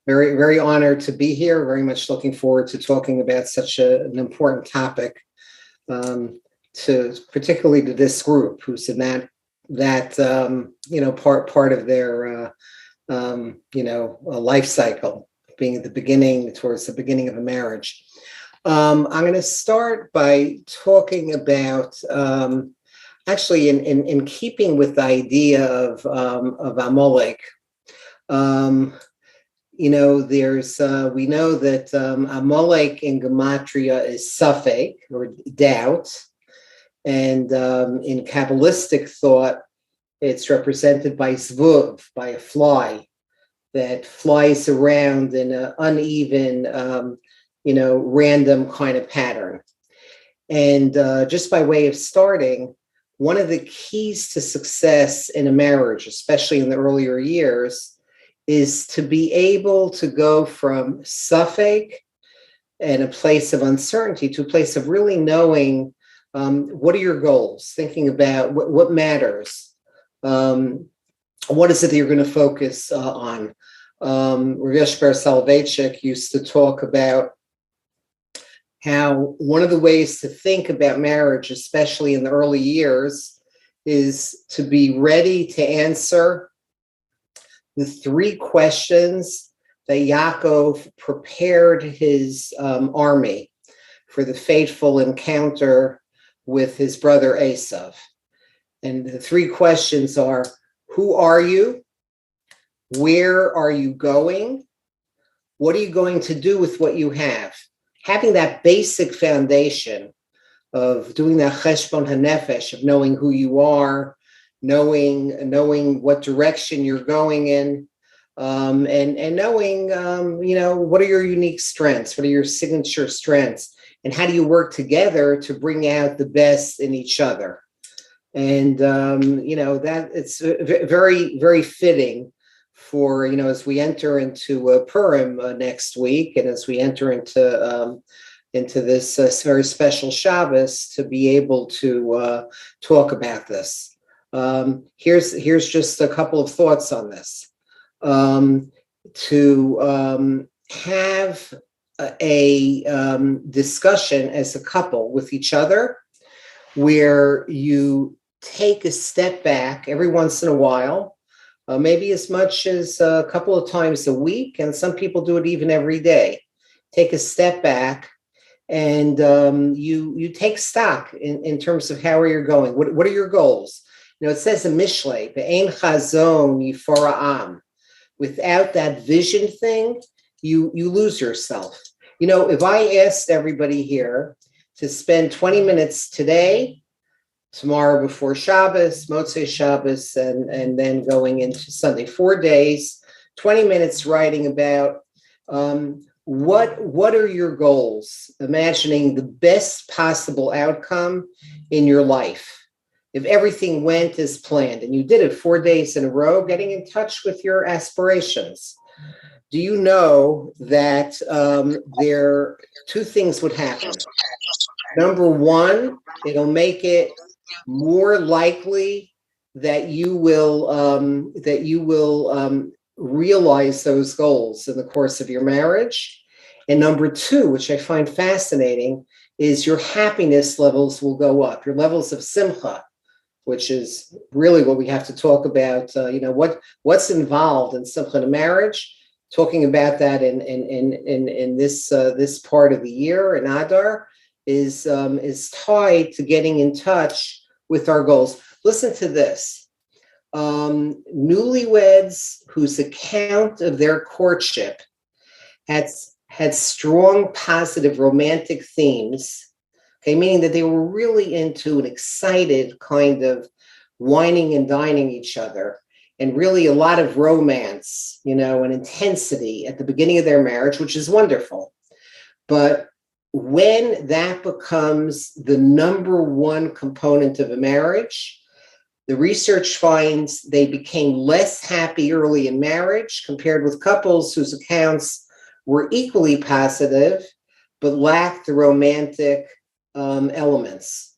Very, very honored to be here. Very much looking forward to talking about such an important topic, to particularly to this group who's in that part of their life cycle, being at the beginning, towards the beginning of a marriage. I'm going to start by talking about, actually, in keeping with the idea of Amalek. We know that Amalek in Gematria is Safek, or doubt, and in Kabbalistic thought, it's represented by Zvuv, by a fly that flies around in an uneven, random kind of pattern. And just by way of starting, one of the keys to success in a marriage, especially in the earlier years, is to be able to go from Safek and a place of uncertainty to a place of really knowing what are your goals, thinking about what matters, what is it that you're going to focus on. Rabbi Soloveitchik used to talk about how one of the ways to think about marriage, especially in the early years, is to be ready to answer the three questions that Yaakov prepared his army for the fateful encounter with his brother Esav. And the three questions are, who are you? Where are you going? What are you going to do with what you have? Having that basic foundation of doing that cheshbon hanefesh, of knowing who you are, knowing what direction you're going in, and knowing, what are your unique strengths? What are your signature strengths? And how do you work together to bring out the best in each other? And, that it's very, very fitting for, as we enter into Purim next week, and as we enter into this very special Shabbos, to be able to talk about this. Here's just a couple of thoughts on this. To have a discussion as a couple with each other, where you take a step back every once in a while, maybe as much as a couple of times a week, and some people do it even every day. Take a step back, and you take stock in terms of how you're going. What are your goals? It says in Mishlei, "Be'ein chazon yifara'am." Without that vision thing, you lose yourself. If I asked everybody here to spend 20 minutes today, tomorrow before Shabbos, Motzei Shabbos, and then going into Sunday, 4 days, 20 minutes writing about what are your goals, imagining the best possible outcome in your life. If everything went as planned and you did it 4 days in a row, getting in touch with your aspirations, do you know that there two things would happen? Number one, it'll make it more likely that you will realize those goals in the course of your marriage. And number two, which I find fascinating, is your happiness levels will go up, your levels of simcha, which is really what we have to talk about. What's involved in simcha in a marriage. Talking about that in this part of the year in Adar is tied to getting in touch with our goals. Listen to this. Newlyweds whose account of their courtship had strong positive romantic themes. Okay, meaning that they were really into an excited kind of whining and dining each other, and really a lot of romance, and intensity at the beginning of their marriage, which is wonderful. But when that becomes the number one component of a marriage, the research finds they became less happy early in marriage compared with couples whose accounts were equally positive, but lacked the romantic elements.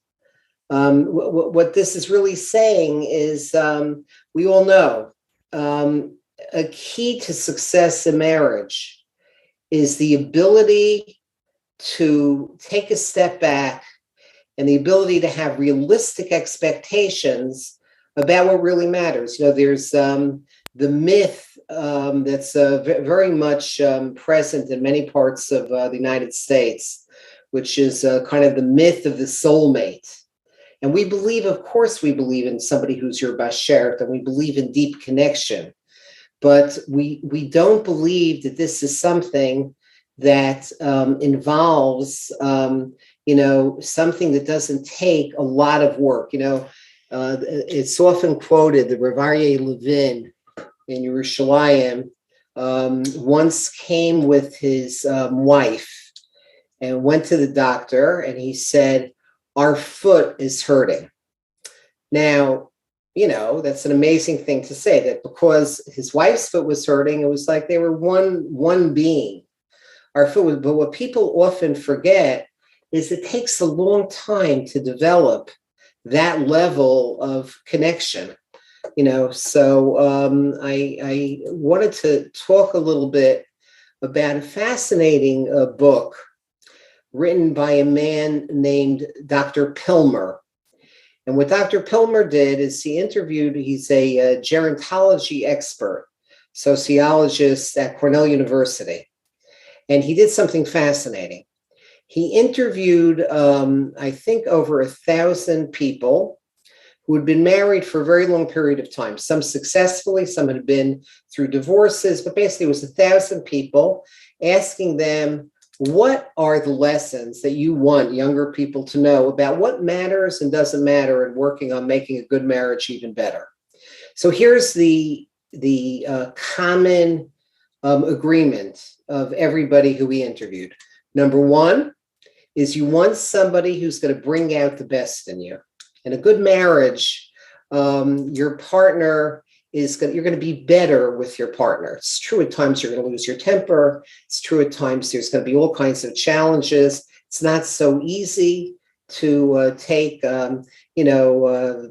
What this is really saying is, we all know a key to success in marriage is the ability to take a step back and the ability to have realistic expectations about what really matters. There's the myth that's very much present in many parts of the United States, which is kind of the myth of the soulmate. And we believe, of course, we believe in somebody who's your bashert, and we believe in deep connection. But we don't believe that this is something that involves, something that doesn't take a lot of work. It's often quoted that Rabbi Levin in Yerushalayim once came with his wife and went to the doctor, and he said, "Our foot is hurting." Now, that's an amazing thing to say, that because his wife's foot was hurting, it was like they were one being. Our foot was, but what people often forget is it takes a long time to develop that level of connection. So I wanted to talk a little bit about a fascinating book written by a man named Dr. Pilmer. And what Dr. Pilmer did is he's a gerontology expert, sociologist at Cornell University. And he did something fascinating. He interviewed, I think, over 1,000 people who had been married for a very long period of time, some successfully, some had been through divorces, but basically it was 1,000 people, asking them, what are the lessons that you want younger people to know about what matters and doesn't matter in working on making a good marriage even better? So here's the common agreement of everybody who we interviewed. Number one is you want somebody who's going to bring out the best in you. In a good marriage, your partner you're going to be better with your partner. It's true at times you're going to lose your temper. It's true at times there's going to be all kinds of challenges. It's not so easy to take,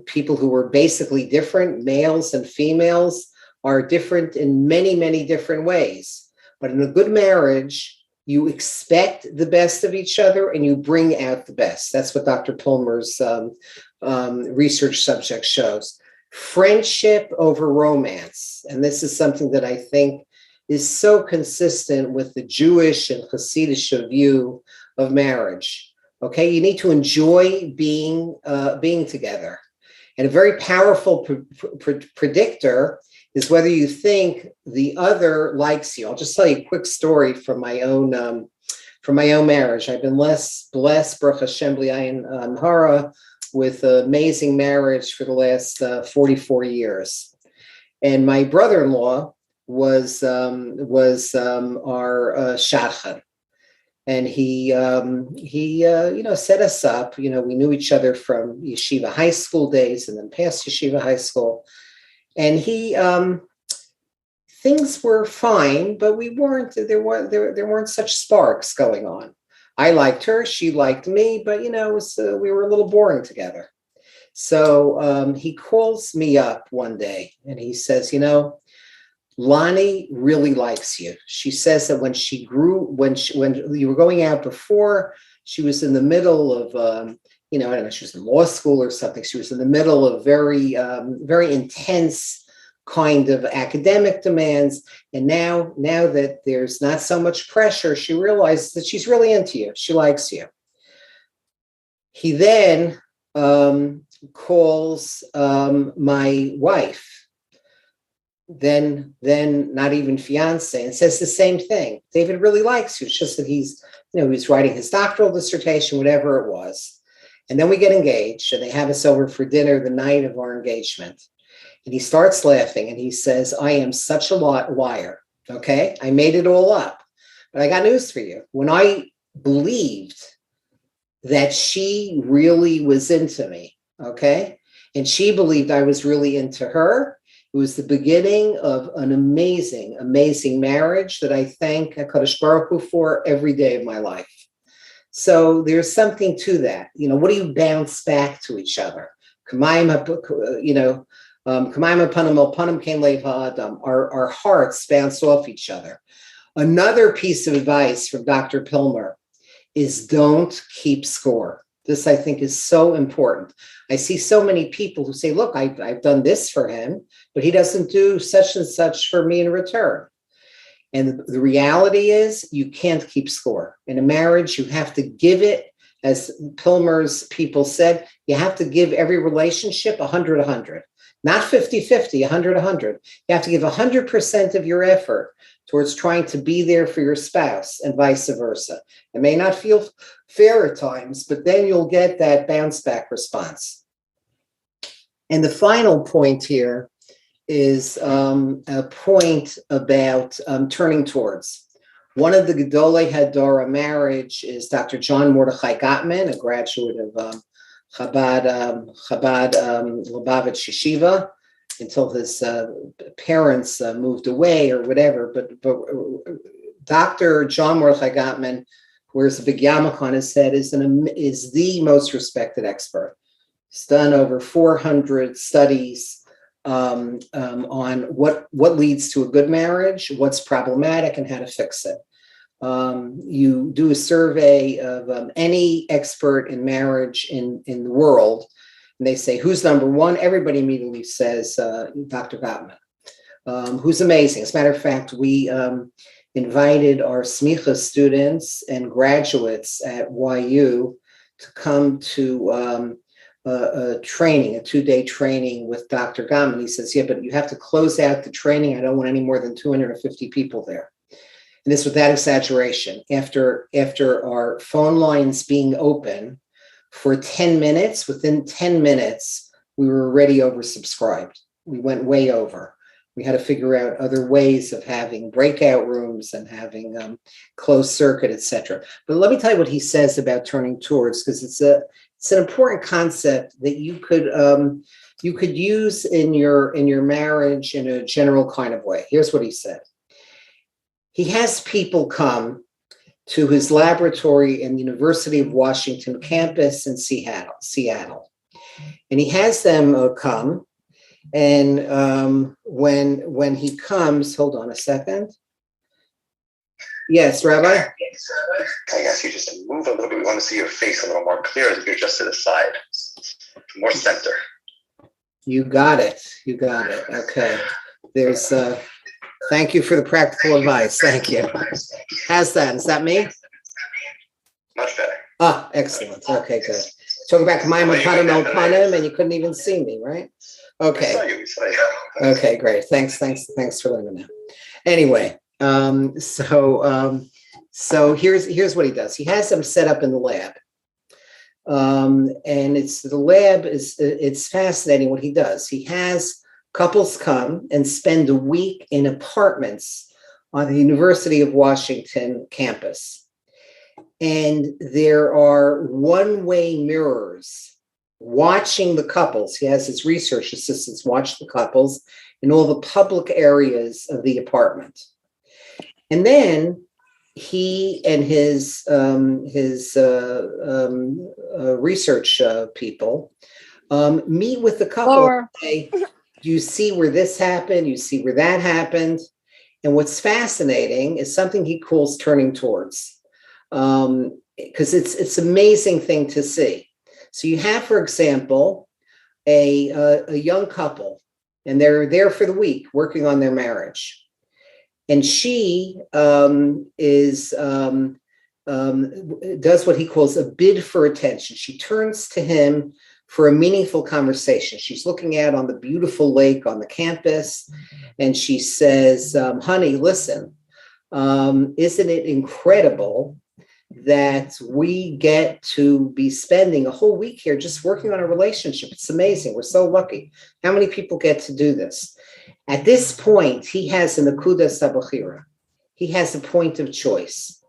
people who are basically different, males and females are different in many, many different ways. But in a good marriage, you expect the best of each other and you bring out the best. That's what Dr. Pilmer's research subject shows. Friendship over romance. And this is something that I think is so consistent with the Jewish and Hasidic view of marriage. Okay, you need to enjoy being together. And a very powerful predictor is whether you think the other likes you. I'll just tell you a quick story from my own marriage. I've been blessed, Baruch Hashem B'Ayin Hara, with an amazing marriage for the last 44 years. And my brother-in-law was our shadchan. And he set us up. We knew each other from yeshiva high school days and then past yeshiva high school. And things were fine, but there weren't such sparks going on. I liked her, she liked me, but we were a little boring together. So he calls me up one day and he says, Lonnie really likes you. She says that when you were going out before, she was in the middle of, I don't know, she was in law school or something. She was in the middle of very, very intense kind of academic demands. And now that there's not so much pressure, she realizes that she's really into you. She likes you. He then calls my wife, then not even fiance, and says the same thing. David really likes you. It's just that he's writing his doctoral dissertation, whatever it was. And then we get engaged and they have us over for dinner the night of our engagement. And he starts laughing and he says, I am such a liar. Okay. I made it all up, but I got news for you. When I believed that she really was into me, okay, and she believed I was really into her, it was the beginning of an amazing, amazing marriage that I thank HaKadosh Baruch Hu for every day of my life. So there's something to that. What do you bounce back to each other? K'mayim panim el panim kein lev ha'adam. Our hearts bounce off each other. Another piece of advice from Dr. Pilmer is don't keep score. This, I think, is so important. I see so many people who say, look, I've done this for him, but he doesn't do such and such for me in return. And the reality is you can't keep score. In a marriage, you have to give it, as Pilmer's people said, you have to give every relationship 100-100, not 50-50, 100-100. You have to give 100% of your effort towards trying to be there for your spouse and vice versa. It may not feel fair at times, but then you'll get that bounce back response. And the final point here is a point about turning towards. One of the Gedolei Hadora marriage is Dr. John Mordechai Gottman, a graduate of Chabad Lubavitch Yeshiva, until his parents moved away or whatever. But Dr. John Mordechai Gottman wears a big yarmulke on his head, is the most respected expert. He's done over 400 studies on what leads to a good marriage, what's problematic, and how to fix it. You do a survey of any expert in marriage in the world, and they say, who's number one? Everybody immediately says Dr. Gottman, who's amazing. As a matter of fact, we invited our smicha students and graduates at YU to come to a training, a 2-day training with Dr. Gottman. He says, yeah, but you have to close out the training. I don't want any more than 250 people there. And this without exaggeration. After our phone lines being open for 10 minutes, within 10 minutes, we were already oversubscribed. We went way over. We had to figure out other ways of having breakout rooms and having closed circuit, etc. But let me tell you what he says about turning towards, because it's an important concept that you could use in your marriage in a general kind of way. Here's what he said. He has people come to his laboratory in the University of Washington campus in Seattle. And he has them come. And when he comes, hold on a second. Yes, Rabbi? Can I ask you just to move a little bit? We want to see your face a little more clear as you're just to the side. More center. You got it. Okay. There's thank you for the practical advice. Thank you. How's that? Is that me? Much better. Ah, excellent. Okay, good. Talking about K'mayim panim el panim, and you couldn't even see me, right? Okay. We saw you. Okay, great. Thanks for letting me know. Anyway, so here's what he does. He has them set up in the lab. And it's fascinating what he does. He has couples come and spend a week in apartments on the University of Washington campus. And there are one-way mirrors watching the couples. He has his research assistants watch the couples in all the public areas of the apartment. And then he and his research people meet with the couple and say, do you see where this happened? You see where that happened? And what's fascinating is something he calls turning towards, because it's an amazing thing to see. So you have, for example, a young couple, and they're there for the week working on their marriage. And she does what he calls a bid for attention. She turns to him for a meaningful conversation. She's looking out on the beautiful lake on the campus, and she says, honey, listen, isn't it incredible that we get to be spending a whole week here just working on a relationship? It's amazing. We're so lucky. How many people get to do this? At this point, he has an akuda sabachira. He has a point of choice.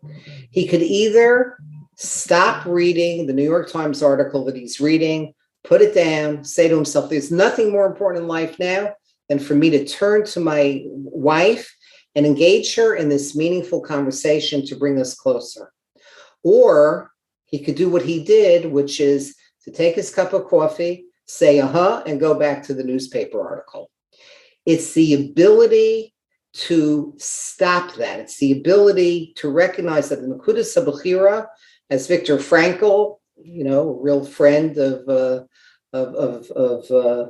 He could either stop reading the New York Times article that he's reading, put it down, say to himself, there's nothing more important in life now than for me to turn to my wife and engage her in this meaningful conversation to bring us closer. Or he could do what he did, which is to take his cup of coffee, say and go back to the newspaper article. It's the ability to stop that. It's the ability to recognize that the Nakudas HaBechira, as Viktor Frankl, a real friend of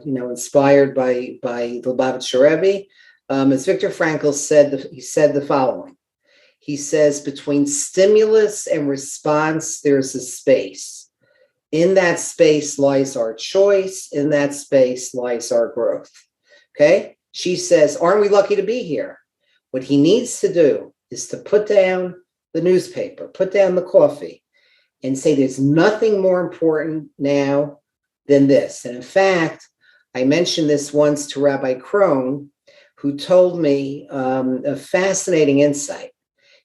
inspired by the Lubavitcher Rebbe, as Viktor Frankl said, he said the following. He says, between stimulus and response, there's a space. In that space lies our choice. In that space lies our growth. Okay? She says, aren't we lucky to be here? What he needs to do is to put down the newspaper, put down the coffee, and say there's nothing more important now than this. And in fact, I mentioned this once to Rabbi Krohn, who told me a fascinating insight.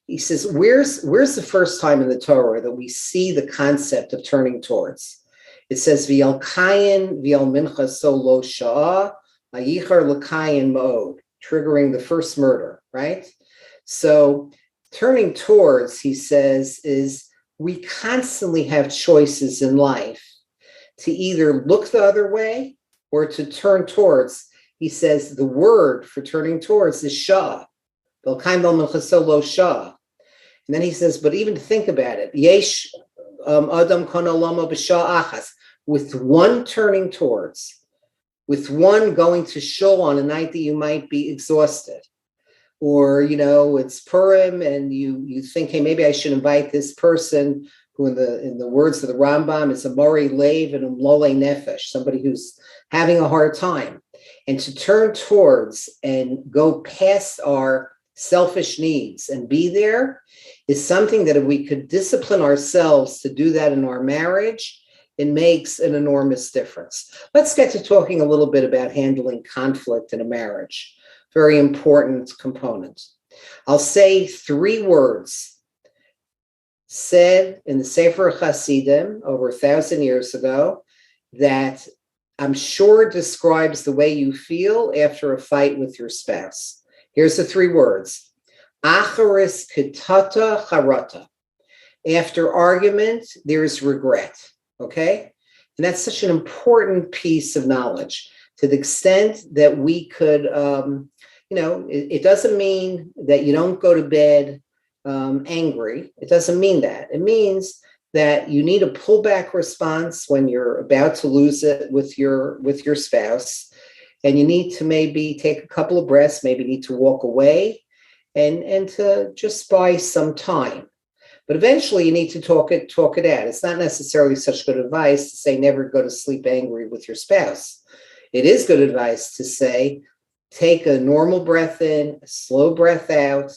He says, where's the first time in the Torah that we see the concept of turning towards? It says, V'yal kayin, v'yal mincha so lo sha'ah, ayichar l'kayin ma'od, triggering the first murder, right? So turning towards, he says, is we constantly have choices in life to either look the other way or to turn towards. He says the word for turning towards is shah. And then he says, but even to think about it, yesh adam konoloma b'shah achas, with one turning towards, with one going to shul on a night that you might be exhausted, or it's Purim and you think, hey, maybe I should invite this person who, in the words of the Rambam, is a Morei Lev and a Mlolei Nefesh, somebody who's having a hard time, and to turn towards and go past our selfish needs and be there is something that if we could discipline ourselves to do that in our marriage, it makes an enormous difference. Let's get to talking a little bit about handling conflict in a marriage. Very important component. I'll say 3 words said in the Sefer Hasidim over 1,000 years ago that I'm sure describes the way you feel after a fight with your spouse. Here's the 3 words. Acharis kitata charata. After argument, there's regret. Okay? And that's such an important piece of knowledge to the extent that we could, it doesn't mean that you don't go to bed angry. It doesn't mean that. It means that you need a pullback response when you're about to lose it with your spouse. And you need to maybe take a couple of breaths, maybe need to walk away and to just buy some time. But eventually you need to talk it out. It's not necessarily such good advice to say never go to sleep angry with your spouse. It is good advice to say, take a normal breath in, a slow breath out.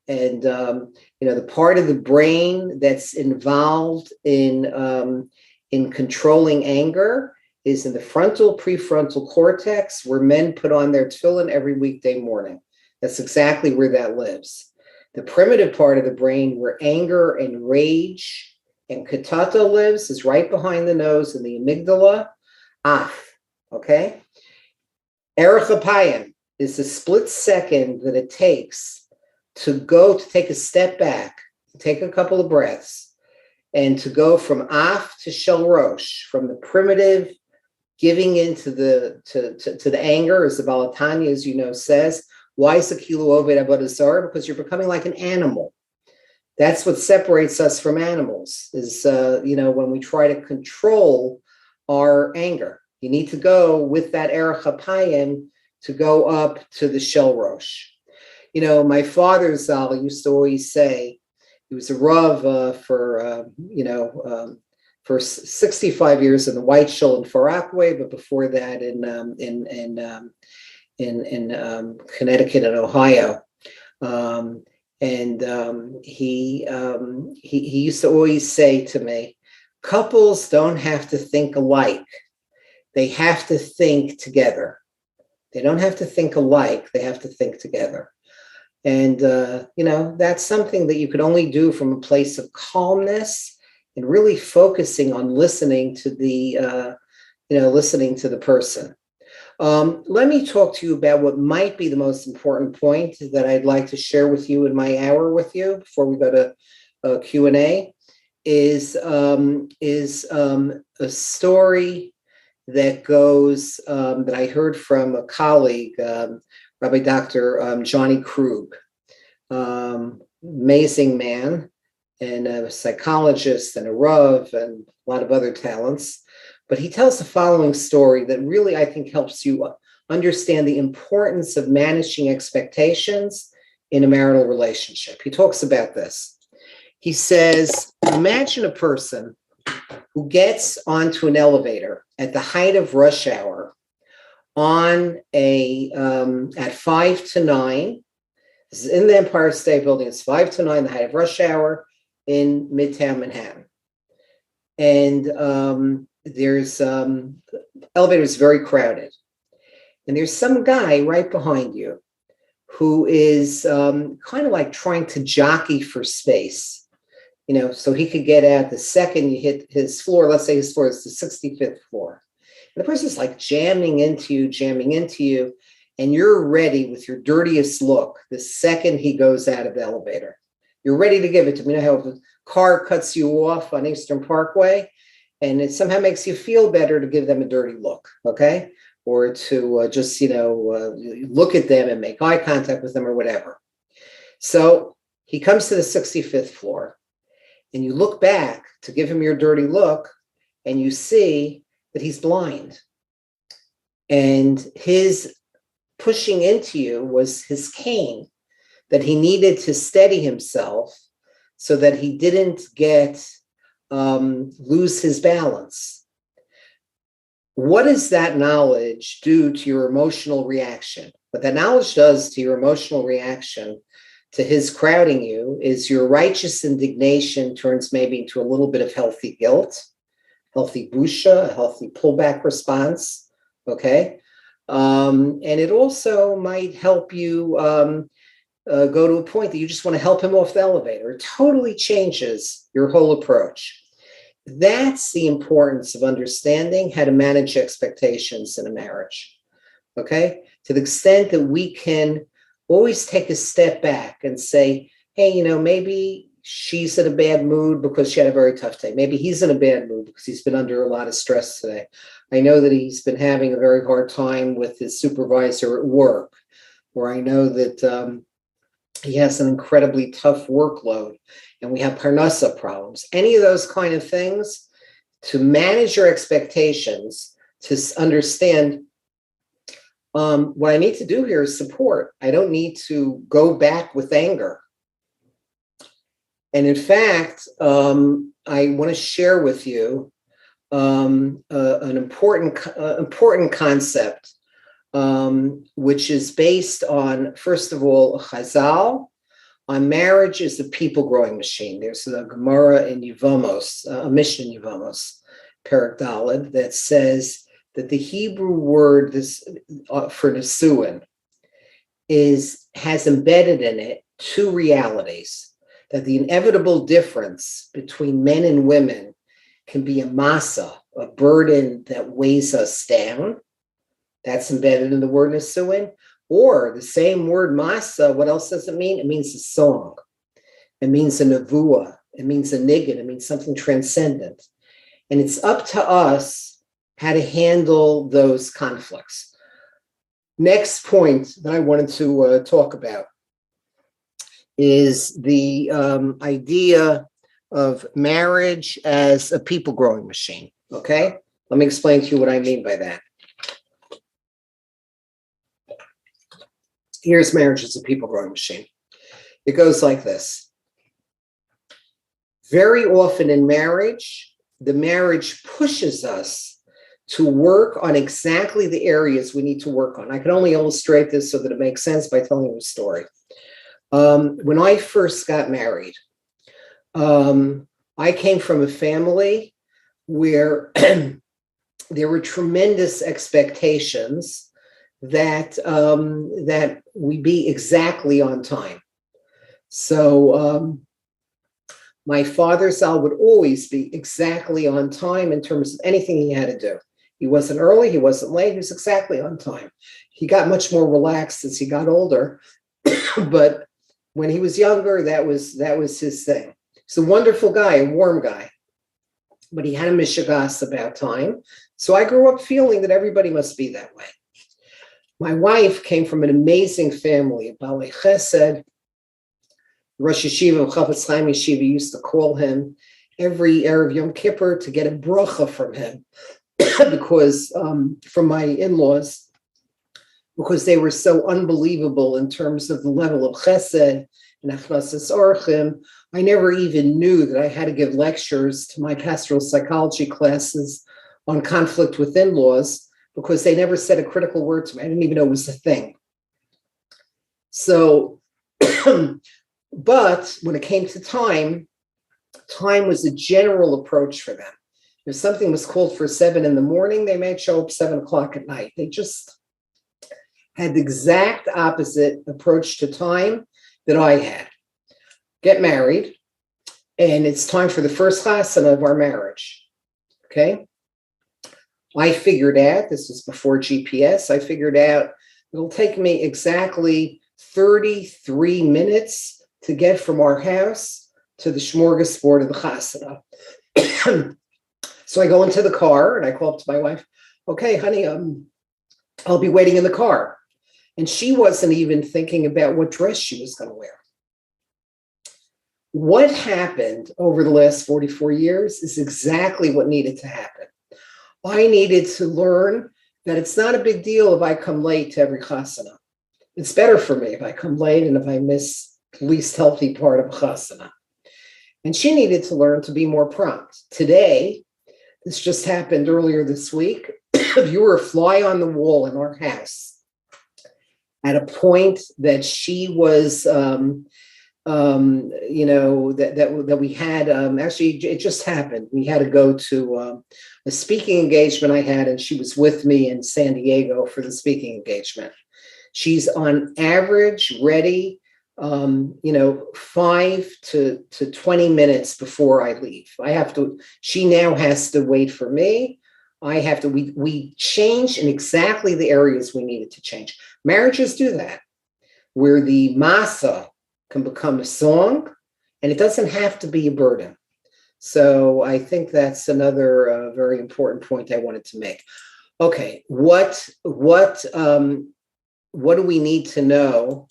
And, the part of the brain that's involved in controlling anger is in the frontal prefrontal cortex, where men put on their tefillin every weekday morning. That's exactly where that lives. The primitive part of the brain where anger and rage and katata lives is right behind the nose in the amygdala. Okay? Erech apayim is the split second that it takes to take a step back, to take a couple of breaths, and to go from to shel rosh, from the primitive giving into the anger, as the Balatanya, as you know, says. Why is the kilo oved avodah zarah? Because you're becoming like an animal. That's what separates us from animals, is when we try to control our anger. You need to go with that erech apayim to go up to the shel rosh. My father Zal used to always say, he was a Rav for 65 years in the White Shul in Far Rockaway, but before that in Connecticut and Ohio. He used to always say to me, couples don't have to think alike. They have to think together. They don't have to think alike. They have to think together. And, that's something that you could only do from a place of calmness and really focusing on listening to the person. Let me talk to you about what might be the most important point that I'd like to share with you in my hour with you before we go to Q&A is a story that goes, that I heard from a colleague, Rabbi Dr. Johnny Krug, amazing man, and a psychologist and a Rav and a lot of other talents. But he tells the following story that really, I think, helps you understand the importance of managing expectations in a marital relationship. He talks about this. He says, imagine a person who gets onto an elevator at the height of rush hour on at 5 to 9. This is in the Empire State Building. It's 5 to 9, the height of rush hour in Midtown Manhattan. And the elevator is very crowded. And there's some guy right behind you who is kind of like trying to jockey for space, so he could get out the second you hit his floor. Let's say his floor is the 65th floor. And the person's like jamming into you, and you're ready with your dirtiest look the second he goes out of the elevator. You're ready to give it to him. You know how a car cuts you off on Eastern Parkway, and it somehow makes you feel better to give them a dirty look, okay? Or to just, look at them and make eye contact with them or whatever. So he comes to the 65th floor, and you look back to give him your dirty look, and you see that he's blind. And his pushing into you was his cane that he needed to steady himself so that he didn't lose his balance. What does that knowledge do to your emotional reaction? What that knowledge does to your emotional reaction to his crowding you is your righteous indignation turns maybe into a little bit of healthy guilt, healthy busha, a healthy pullback response, okay? And it also might help you go to a point that you just want to help him off the elevator. It totally changes your whole approach. That's the importance of understanding how to manage expectations in a marriage, okay? To the extent that we can always take a step back and say, hey, maybe she's in a bad mood because she had a very tough day. Maybe he's in a bad mood because he's been under a lot of stress today. I know that he's been having a very hard time with his supervisor at work, or I know that he has an incredibly tough workload and we have parnasa problems. Any of those kind of things, to manage your expectations, to understand what I need to do here is support. I don't need to go back with anger. And in fact, I want to share with you an important concept, which is based on, first of all, Chazal, on marriage is a people-growing machine. There's a Gemara in Yevamos, a Mishnah in Yevamos, Perek Daled, that says that the Hebrew word for Nisuin has embedded in it two realities, that the inevitable difference between men and women can be a masa, a burden that weighs us down. That's embedded in the word Nisuin. Or the same word masa, what else does it mean? It means a song. It means a nevuah. It means a niggin. It means something transcendent. And it's up to us how to handle those conflicts. Next point that I wanted to talk about is the idea of marriage as a people-growing machine, okay? Let me explain to you what I mean by that. Here's marriage as a people-growing machine. It goes like this. Very often in marriage, the marriage pushes us to work on exactly the areas we need to work on. I can only illustrate this so that it makes sense by telling you a story. When I first got married, I came from a family where there were tremendous expectations that we be exactly on time. So my father, Sal, would always be exactly on time in terms of anything he had to do. He wasn't early, he wasn't late, he was exactly on time. He got much more relaxed as he got older, but when he was younger, that was his thing. He's a wonderful guy, a warm guy. but he had a mishigas about time. So I grew up feeling that everybody must be that way. My wife came from an amazing family. Balei Chesed, Rosh Yeshiva of Chafetz Chaim Yeshiva used to call him every Erev Yom Kippur to get a bracha from him because from my in-laws, because they were so unbelievable in terms of the level of chesed and achnasas orchim. I never even knew that I had to give lectures to my pastoral psychology classes on conflict with in-laws because they never said a critical word to me. I didn't even know it was a thing. So, but when it came to time was a general approach for them. If something was called for 7 a.m, they might show up 7 o'clock at night. They just had the exact opposite approach to time that I had. Get married, and it's time for the first chasana of our marriage. Okay? I figured out, this was before GPS, I figured out it'll take me exactly 33 minutes to get from our house to the smorgasbord of the chasana. So I go into the car and I call up to my wife, okay, honey, I'll be waiting in the car. And she wasn't even thinking about what dress she was going to wear. What happened over the last 44 years is exactly what needed to happen. I needed to learn that it's not a big deal if I come late to every chasana. It's better for me if I come late and if I miss the least healthy part of a chasana. And she needed to learn to be more prompt. Today, this just happened earlier this week. You were a fly on the wall in our house at a point that she was, that we had, actually, it just happened. We had to go to a speaking engagement I had, and she was with me in San Diego for the speaking engagement. She's on average ready 5 to 20 minutes before I leave. She now has to wait for me. We change in exactly the areas we needed to change. Marriages do that, where the masa can become a song, and it doesn't have to be a burden. So I think that's another very important point I wanted to make. Okay, what do we need to know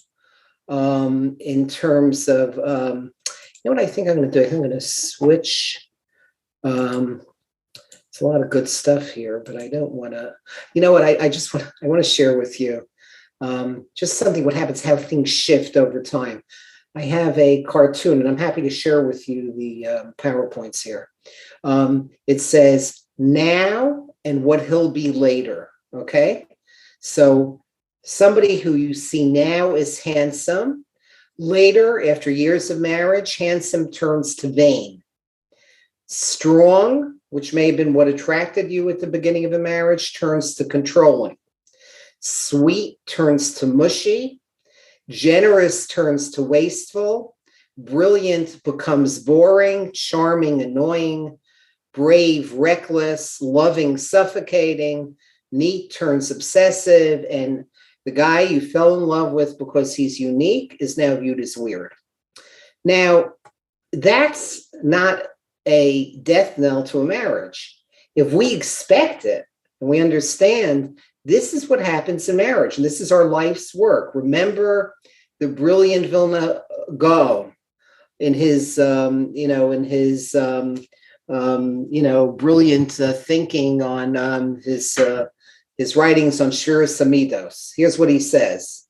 in terms of, what I think I'm going to do? I think I'm going to switch. It's a lot of good stuff here, but I don't want to, I want to share with you just something, what happens, how things shift over time. I have a cartoon, and I'm happy to share with you the PowerPoints here. It says, now and what he'll be later, okay? So somebody who you see now is handsome. Later, after years of marriage, handsome turns to vain. Strong, which may have been what attracted you at the beginning of a marriage, turns to controlling. Sweet turns to mushy. Generous turns to wasteful. Brilliant becomes boring. Charming, annoying. Brave, reckless. Loving, suffocating. Neat turns obsessive. And the guy you fell in love with because he's unique is now viewed as weird. Now, that's not a death knell to a marriage. If we expect it and we understand this is what happens in marriage, and this is our life's work. Remember the brilliant Vilna Gaon in his, brilliant thinking on his writings on Shiras Amidos. Here's what he says.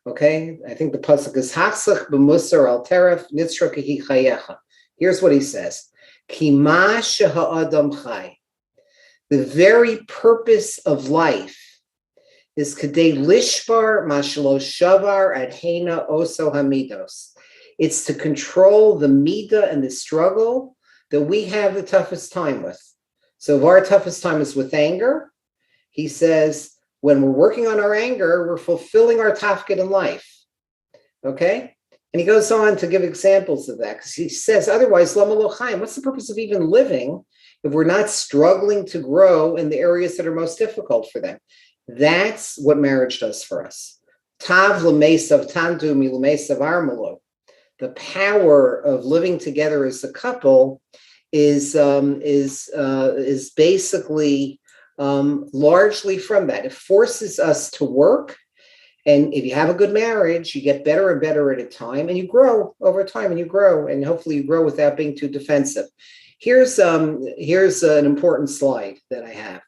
Okay, I think the pasuk is Hachsach b'musar al teref nitzra kehi chayecha. Here's what he says: Ki ma sheha'adam chai. The very purpose of life is kadei lishbar mashalo shavar adhena oso hamidos. It's to control the midah and the struggle that we have the toughest time with. So if our toughest time is with anger, he says, when we're working on our anger, we're fulfilling our tafkid in life. Okay? And he goes on to give examples of that, because he says, otherwise, lama lo chaim, what's the purpose of even living if we're not struggling to grow in the areas that are most difficult for them? That's what marriage does for us. Tav l'mesav tandu mi l'mesav armalo. The power of living together as a couple is basically largely from that. It forces us to work. And if you have a good marriage, you get better and better at a time, and you grow over time, and you grow, and hopefully you grow without being too defensive. Here's an important slide that I have.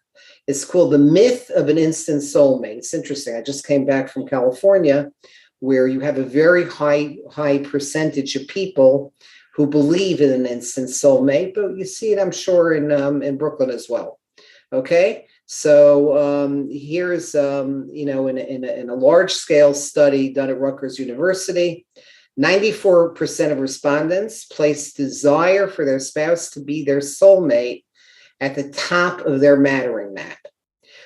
It's called The Myth of an Instant Soulmate. It's interesting. I just came back from California, where you have a very high percentage of people who believe in an instant soulmate, but you see it, I'm sure, in Brooklyn as well. Okay. So here's, in a large scale study done at Rutgers University, 94% of respondents placed desire for their spouse to be their soulmate at the top of their mattering map.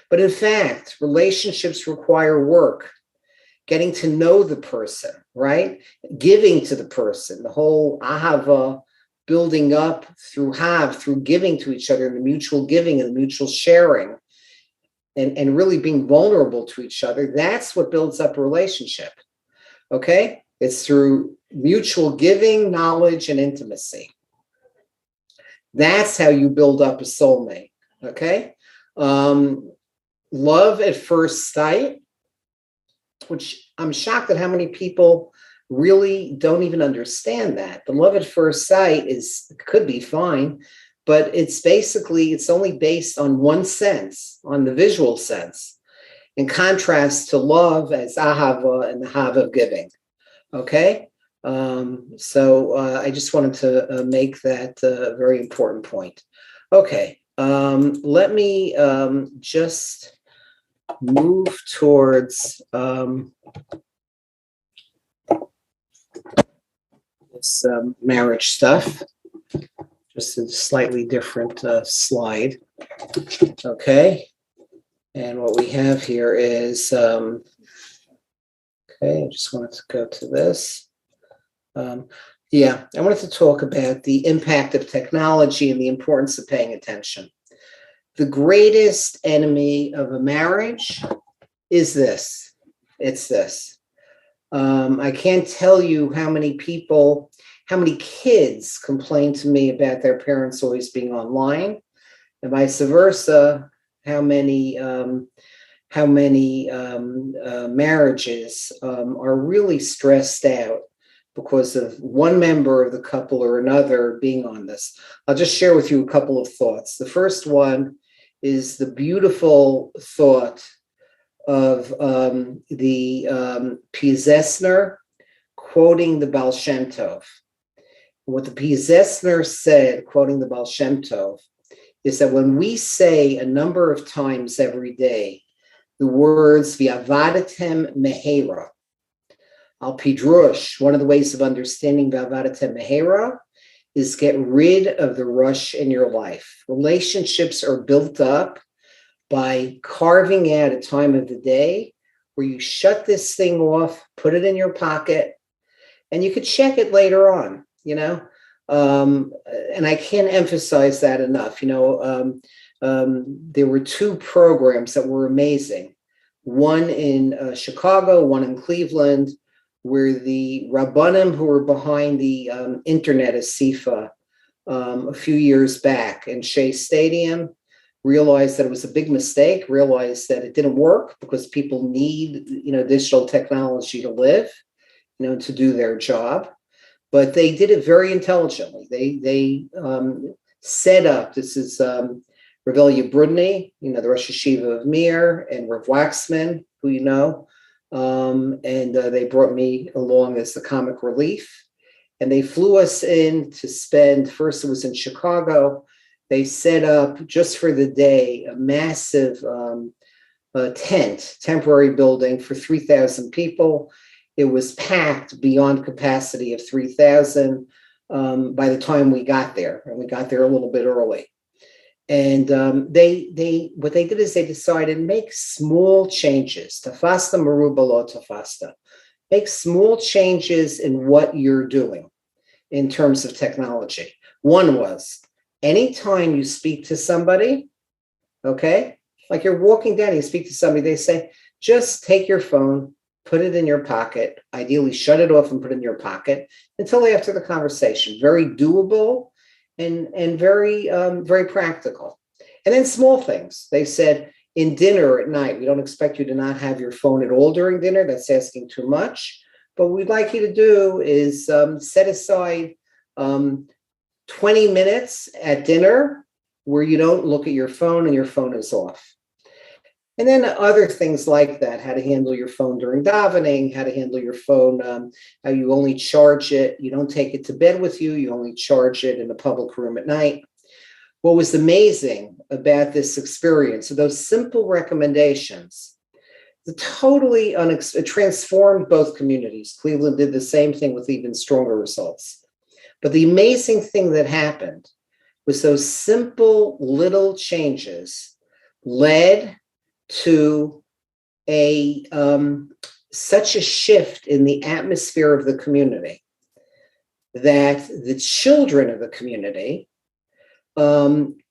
But in fact, relationships require work, getting to know the person, right? Giving to the person, the whole ahava, building up through giving to each other, and the mutual giving and the mutual sharing. And really being vulnerable to each other, that's what builds up a relationship, okay? It's through mutual giving, knowledge, and intimacy. That's how you build up a soulmate, okay? Love at first sight, which I'm shocked at how many people really don't even understand that. The love at first sight could be fine, but it's only based on one sense, on the visual sense, in contrast to love as ahava and the hava of giving. Okay? So I just wanted to make that a very important point. Okay, let me just move towards this marriage stuff. Just a slightly different slide. Okay. And what we have here is, okay, I just wanted to go to this. I wanted to talk about the impact of technology and the importance of paying attention. The greatest enemy of a marriage is this. It's this. I can't tell you how many kids complain to me about their parents always being online, and vice versa. How many marriages are really stressed out because of one member of the couple or another being on this. I'll just share with you a couple of thoughts. The first one is the beautiful thought of the Piaseczner quoting the Baal Shem Tov. What the Piaseczner said, quoting the Baal Shem Tov, is that when we say a number of times every day the words V'avadatem mehera, al pidrush, one of the ways of understanding V'avadatem mehera is get rid of the rush in your life. Relationships are built up by carving out a time of the day where you shut this thing off, put it in your pocket, and you could check it later on, and I can't emphasize that enough. There were two programs that were amazing, one in Chicago, one in Cleveland, where the Rabbanim who were behind the Internet Asifa a few years back in Shea Stadium realized that it was a big mistake, realized that it didn't work because people need, digital technology to live, to do their job. But they did it very intelligently. They set up, this is Revelia Brudny, the Rosh Yeshiva of Mir, and Rav Waxman, who you know, and they brought me along as the comic relief. And they flew us in to spend, first it was in Chicago. They set up just for the day a massive temporary building for 3,000 people. It was packed beyond capacity of 3,000 by the time we got there, and we got there a little bit early. And what they did is they decided to make small changes. Tafasta meruba lo tafasta. Make small changes in what you're doing in terms of technology. One was, anytime you speak to somebody, okay, like you're walking down, you speak to somebody, they say, just take your phone, put it in your pocket, ideally shut it off and put it in your pocket until after the conversation. Very doable and very very practical. And then small things. They said in dinner at night, we don't expect you to not have your phone at all during dinner. That's asking too much. But what we'd like you to do is set aside 20 minutes at dinner where you don't look at your phone and your phone is off. And then other things like that, how to handle your phone during davening, how to handle your phone, how you only charge it. You don't take it to bed with you. You only charge it in a public room at night. What was amazing about this experience, so those simple recommendations, it transformed both communities. Cleveland did the same thing with even stronger results. But the amazing thing that happened was those simple little changes led to such a shift in the atmosphere of the community that the children of the community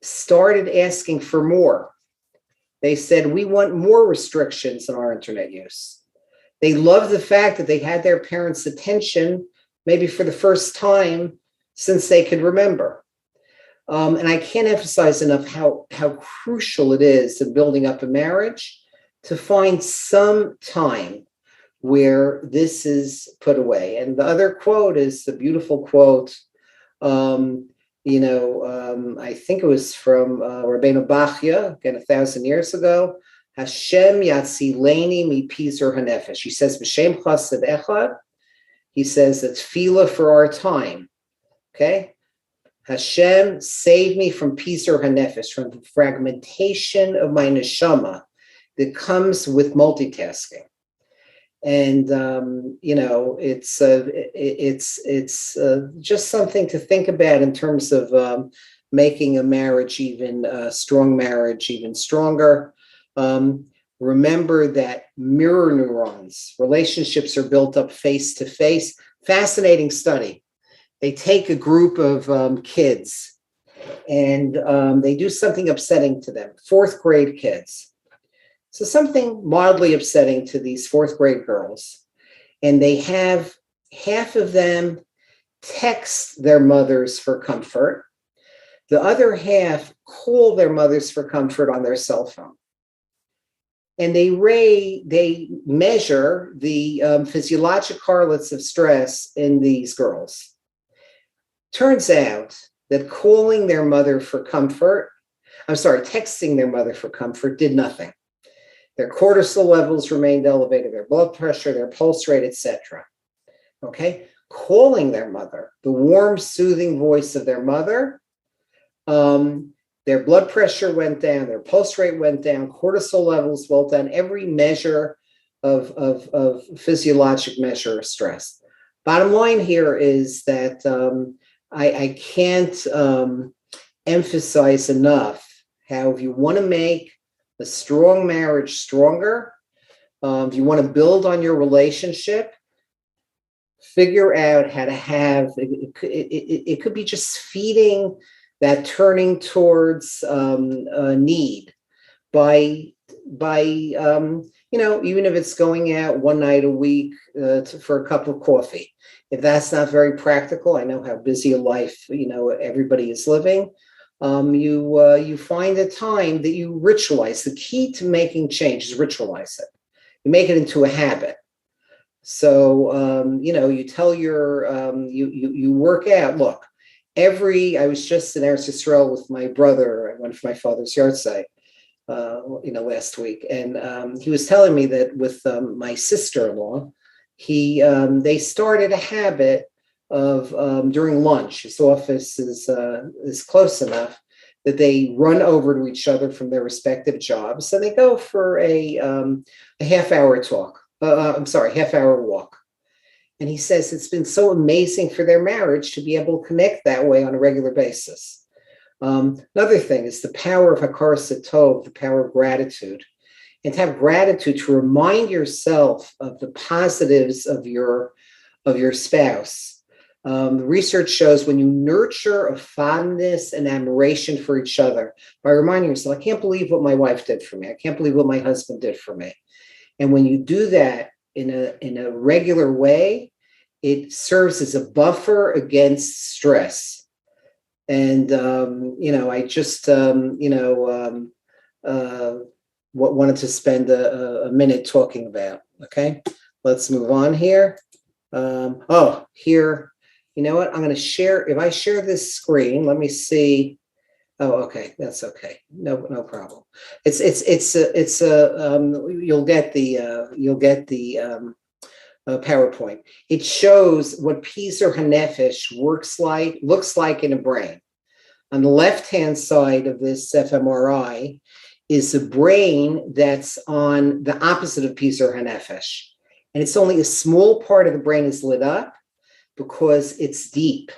started asking for more. They said, we want more restrictions on our internet use. They loved the fact that they had their parents' attention maybe for the first time since they could remember. And I can't emphasize enough how crucial it is in building up a marriage to find some time where this is put away. And the other quote is the beautiful quote, I think it was from Rabbeinu Bachya, again, 1,000 years ago. Hashem yatzileni mipizer hanefesh. He says, B'shem chassid echad. He says, it's tefillah for our time. Okay? Hashem, save me from pizer hanefesh, from the fragmentation of my neshama that comes with multitasking. And it's just something to think about in terms of making a marriage, even a strong marriage, even stronger. Remember that mirror neurons, relationships are built up face to face. Fascinating study. They take a group of kids and they do something upsetting to them, fourth grade kids. So something mildly upsetting to these fourth grade girls. And they have half of them text their mothers for comfort. The other half call their mothers for comfort on their cell phone. And they measure the physiologic correlates of stress in these girls. Turns out that texting their mother for comfort did nothing. Their cortisol levels remained elevated, their blood pressure, their pulse rate, etc. Okay? Calling their mother, the warm, soothing voice of their mother, their blood pressure went down, their pulse rate went down, cortisol levels went down, every measure of physiologic measure of stress. Bottom line here is that I can't emphasize enough how if you want to make a strong marriage stronger, if you want to build on your relationship, figure out how to have, it could be just feeding that turning towards a need by even if it's going out one night a week for a cup of coffee. If that's not very practical, I know how busy a life everybody is living. You find a time that you ritualize. The key to making change is ritualize it. You make it into a habit. So you tell your you work out. Look, I was just in Eretz Yisrael with my brother. I went for my father's yahrzeit last week, and he was telling me that with my sister-in-law, they started a habit of during lunch. His office is close enough that they run over to each other from their respective jobs, and they go for a half-hour walk. And he says it's been so amazing for their marriage to be able to connect that way on a regular basis. Another thing is the power of hakaras hatov, the power of gratitude, and to have gratitude to remind yourself of the positives of your spouse. The research shows when you nurture a fondness and admiration for each other by reminding yourself, I can't believe what my wife did for me. I can't believe what my husband did for me. And when you do that in a regular way, it serves as a buffer against stress. And, I just, wanted to spend a minute talking about. Okay, let's move on here. Here, you know what? I'm going to share. If I share this screen, let me see. Oh, okay, that's okay. No problem. You'll get the PowerPoint. It shows what Pizer Hanefesh looks like in a brain. On the left-hand side of this fMRI is a brain that's on the opposite of Pizer Hanefesh. And it's only a small part of the brain is lit up because it's deep.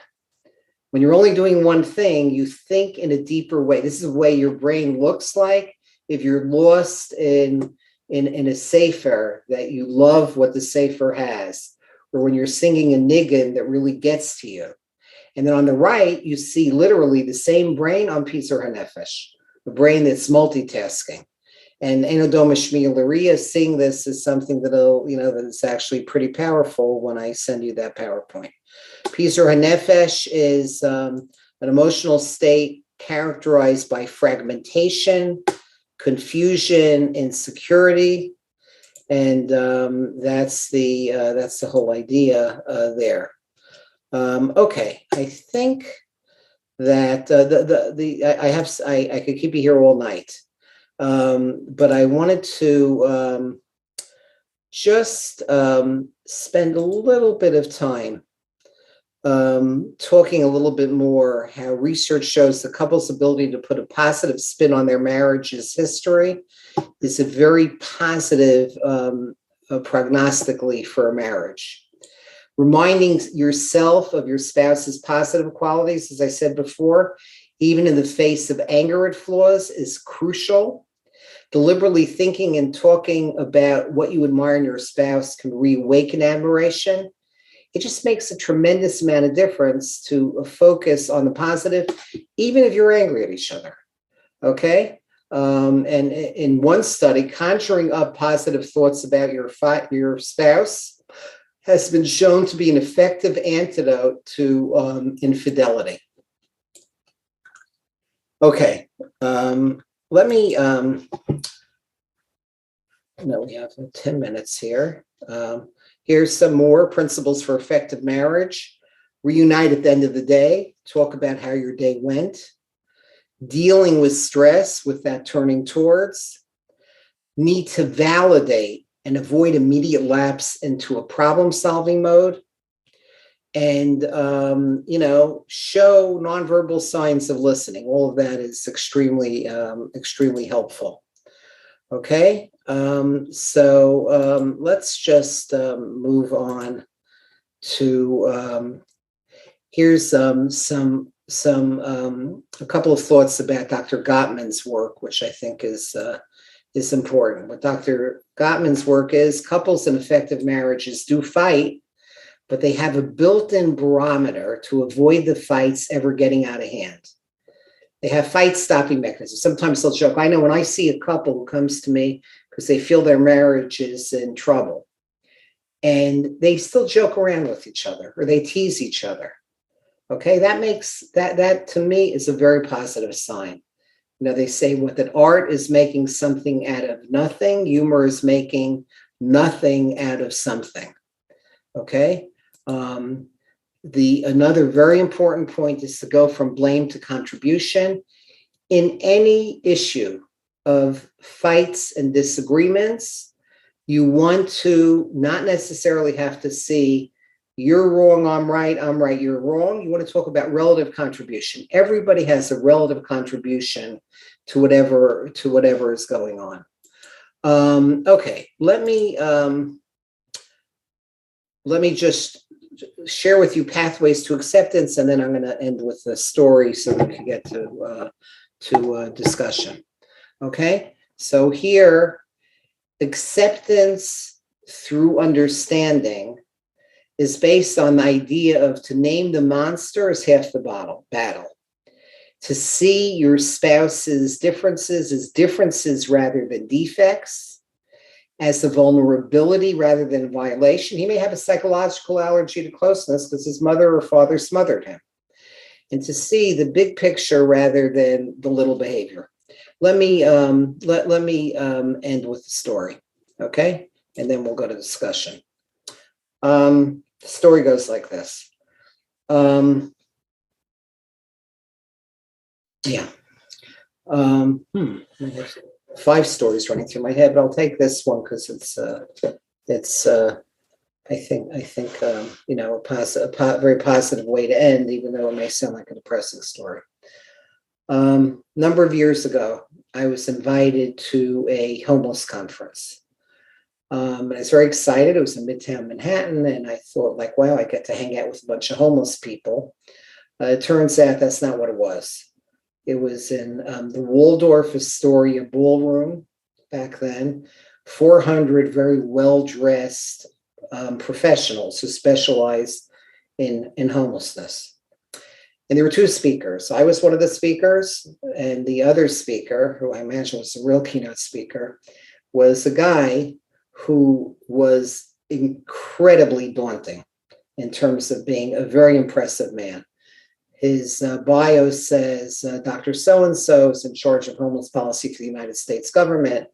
When you're only doing one thing, you think in a deeper way. This is the way your brain looks like if you're lost in a sefer that you love what the sefer has, or when you're singing a niggun that really gets to you. And then on the right, you see literally the same brain on Pizer Hanefesh, a brain that's multitasking. And Enodoma Shmielaria seeing this is something that is actually pretty powerful when I send you that PowerPoint. Pizer Hanefesh is an emotional state characterized by fragmentation, confusion, insecurity, and that's the whole idea there. Okay, I think that I could keep you here all night, but I wanted to just spend a little bit of time talking a little bit more how research shows the couple's ability to put a positive spin on their marriage's history is a very positive prognostically for a marriage. Reminding yourself of your spouse's positive qualities, as I said before, even in the face of anger at flaws, is crucial. Deliberately thinking and talking about what you admire in your spouse can reawaken admiration. It just makes a tremendous amount of difference to focus on the positive, even if you're angry at each other. Okay? And in one study, conjuring up positive thoughts about your spouse has been shown to be an effective antidote to infidelity. Okay, let me, we have 10 minutes here. Here's some more principles for effective marriage. Reunite at the end of the day. Talk about how your day went. Dealing with stress with that turning towards. Need to validate and avoid immediate lapse into a problem-solving mode. And, show nonverbal signs of listening. All of that is extremely helpful. Okay, so let's just move on to here's a couple of thoughts about Dr. Gottman's work, which I think is important. What Dr. Gottman's work is: couples in effective marriages do fight, but they have a built-in barometer to avoid the fights ever getting out of hand. They have fight-stopping mechanisms. Sometimes they'll joke. I know when I see a couple who comes to me because they feel their marriage is in trouble, and they still joke around with each other or they tease each other. Okay, that to me is a very positive sign. They say that art is making something out of nothing. Humor is making nothing out of something. Okay. Another very important point is to go from blame to contribution. In any issue of fights and disagreements, you want to not necessarily have to see you're wrong, I'm right, you're wrong. You want to talk about relative contribution. Everybody has a relative contribution to whatever is going on. Okay, let me just share with you pathways to acceptance, and then I'm going to end with a story so we can get to discussion. Okay, so here, acceptance through understanding is based on the idea of to name the monster is half the battle. To see your spouse's differences as differences rather than defects, as a vulnerability rather than a violation. He may have a psychological allergy to closeness because his mother or father smothered him. and to see the big picture rather than the little behavior. Let me end with the story, okay? And then we'll go to discussion. The story goes like this. Yeah. 5 stories running through my head, but I'll take this one because it's I think a very positive way to end, even though it may sound like a depressing story. Number of years ago, I was invited to a homeless conference. And I was very excited. It was in Midtown Manhattan, and I thought, like, wow, I get to hang out with a bunch of homeless people. It turns out that's not what it was. It was in the Waldorf Astoria Ballroom back then. 400 very well-dressed professionals who specialized in homelessness. And there were 2 speakers. I was one of the speakers, and the other speaker, who I imagine was the real keynote speaker, was a guy who was incredibly daunting in terms of being a very impressive man. His bio says, Dr. So-and-so is in charge of homeless policy for the United States government.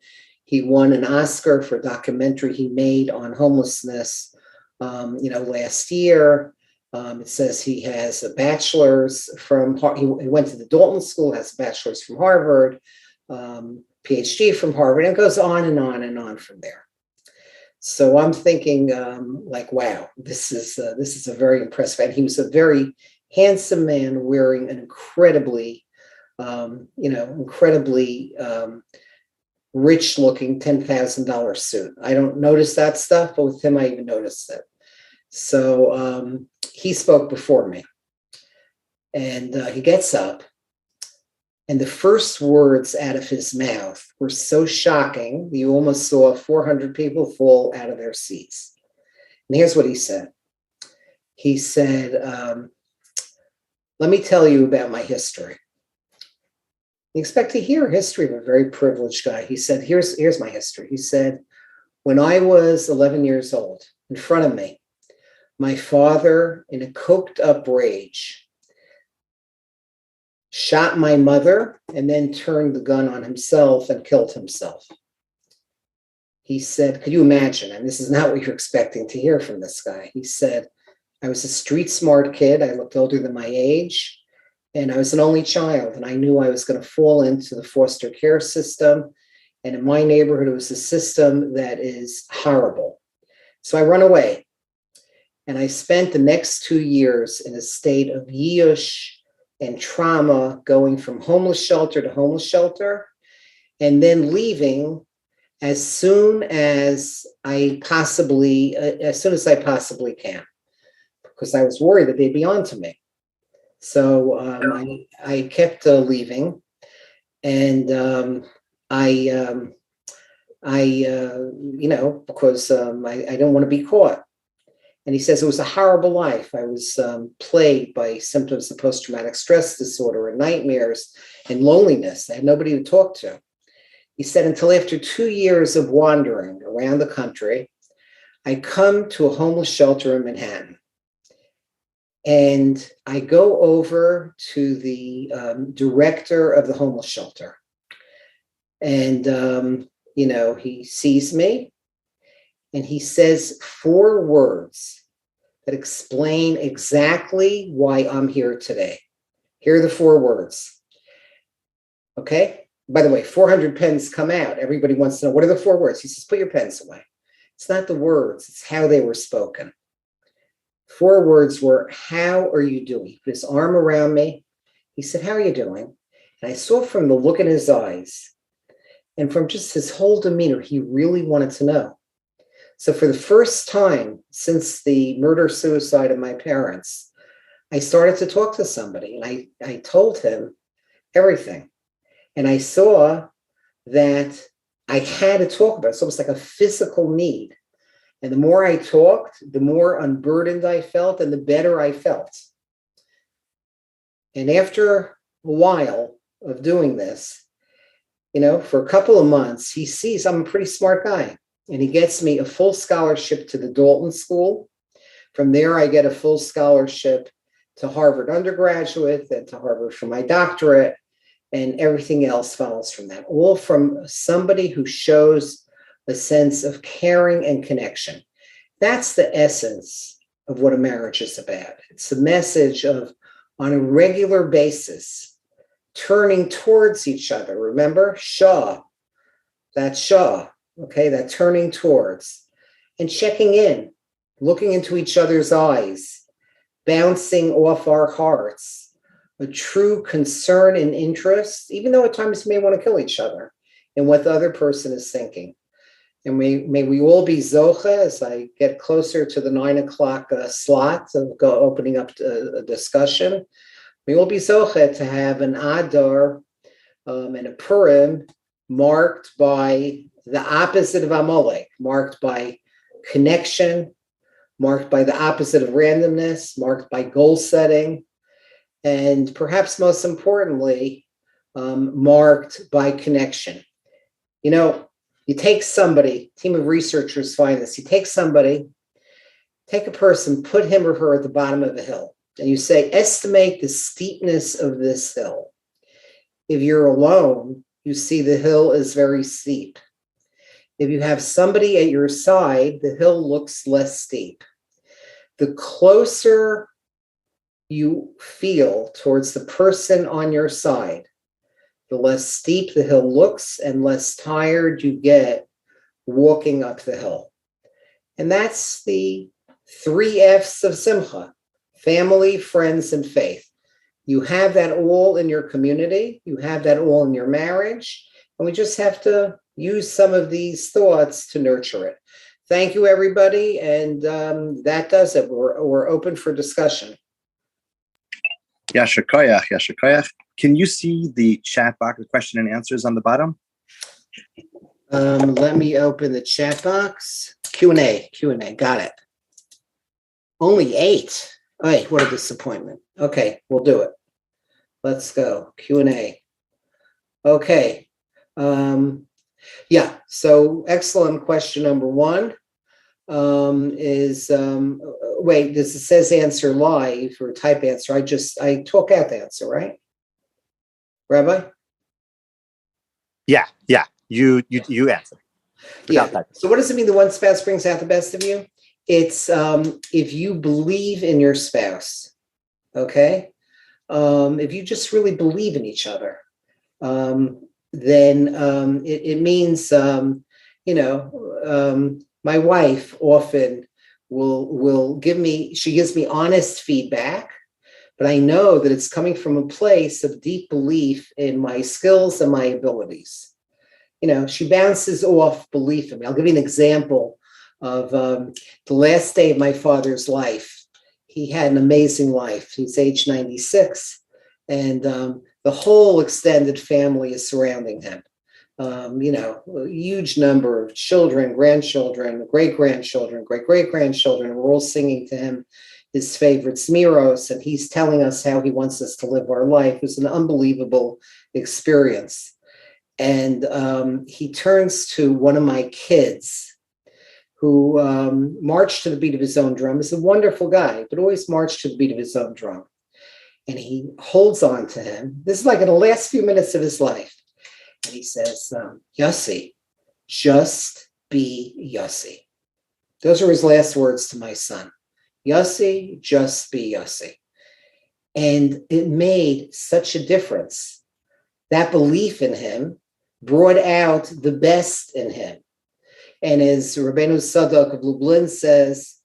He won an Oscar for a documentary he made on homelessness, last year. It says he has a bachelor's from, he went to the Dalton School, has a bachelor's from Harvard, PhD from Harvard, and it goes on and on and on from there. So I'm thinking, wow, this is a very impressive, and he was a very handsome man wearing an incredibly rich-looking $10,000 suit. I don't notice that stuff, but with him, I even noticed it. So he spoke before me, and he gets up, and the first words out of his mouth were so shocking, you almost saw 400 people fall out of their seats. And here's what he said. He said, let me tell you about my history. You expect to hear history of a very privileged guy. He said, here's my history. He said, when I was 11 years old, in front of me, my father, in a coked up rage, shot my mother and then turned the gun on himself and killed himself. He said, could you imagine? And this is not what you're expecting to hear from this guy. He said, I was a street smart kid. I looked older than my age. And I was an only child, and I knew I was going to fall into the foster care system. And in my neighborhood, it was a system that is horrible. So I run away. And I spent the next 2 years in a state of yish and trauma, going from homeless shelter to homeless shelter, and then leaving as soon as I possibly can, because I was worried that they'd be on to me. So I kept leaving, and because I didn't want to be caught. And he says it was a horrible life. I was plagued by symptoms of post-traumatic stress disorder and nightmares and loneliness. I had nobody to talk to. He said until after 2 years of wandering around the country, I come to a homeless shelter in Manhattan. And I go over to the director of the homeless shelter. And, he sees me, and he says 4 words that explain exactly why I'm here today. Here are the 4 words. Okay? By the way, 400 pens come out. Everybody wants to know, what are the 4 words? He says, put your pens away. It's not the words, it's how they were spoken. 4 words were, how are you doing? He put his arm around me. He said, how are you doing? And I saw from the look in his eyes and from just his whole demeanor, he really wanted to know. So for the first time since the murder-suicide of my parents, I started to talk to somebody, and I told him everything. And I saw that I had to talk about it. So it was like a physical need. And the more I talked, the more unburdened I felt, and the better I felt. And after a while of doing this, for a couple of months, he sees I'm a pretty smart guy. And he gets me a full scholarship to the Dalton School. From there, I get a full scholarship to Harvard undergraduate, then to Harvard for my doctorate, and everything else follows from that. All from somebody who shows a sense of caring and connection. That's the essence of what a marriage is about. It's a message of, on a regular basis, turning towards each other. Remember, Shah, that's Shah, okay, that turning towards, and checking in, looking into each other's eyes, bouncing off our hearts, a true concern and interest, even though at times we may want to kill each other, in what the other person is thinking. And may we all be zoche as I get closer to the 9 o'clock slot of opening up a discussion. We will be zoche to have an Adar and a Purim marked by the opposite of Amalek, marked by connection, marked by the opposite of randomness, marked by goal setting, and perhaps most importantly, marked by connection. You know, you take somebody, team of researchers find this, you take a person, put him or her at the bottom of a hill, and you say, estimate the steepness of this hill. If you're alone, you see the hill is very steep. If you have somebody at your side, the hill looks less steep. The closer you feel towards the person on your side, the less steep the hill looks and less tired you get walking up the hill. And that's the 3 F's of Simcha: family, friends, and faith. You have that all in your community. You have that all in your marriage. And we just have to use some of these thoughts to nurture it. Thank you, everybody. And that does it. We're open for discussion. Yasher koyach. Can you see the chat box, the question and answers on the bottom? Let me open the chat box. Q&A. Got it. Only 8. Hey, what a disappointment. Okay, we'll do it. Let's go. Q&A. Okay. So excellent question number 1 is, wait, this says answer live or type answer. I talk out the answer, right? Rabbi? Yeah. You answer. Yeah. So what does it mean the one spouse brings out the best of you? It's if you believe in your spouse, okay? If you just really believe in each other, then it means, my wife often will she gives me honest feedback, but I know that it's coming from a place of deep belief in my skills and my abilities. She bounces off belief in me. I'll give you an example of the last day of my father's life. He had an amazing life. He's age 96, and the whole extended family is surrounding him. A huge number of children, grandchildren, great-grandchildren, great-great-grandchildren. We're all singing to him his favorite Smiros, and he's telling us how he wants us to live our life. It was an unbelievable experience. And he turns to one of my kids who marched to the beat of his own drum. He's a wonderful guy, but always marched to the beat of his own drum. And he holds on to him. This is like in the last few minutes of his life. And he says, Yossi, just be Yossi. Those are his last words to my son. Yossi, just be Yossi. And it made such a difference. That belief in him brought out the best in him. And as Rabbeinu Sadok of Lublin says,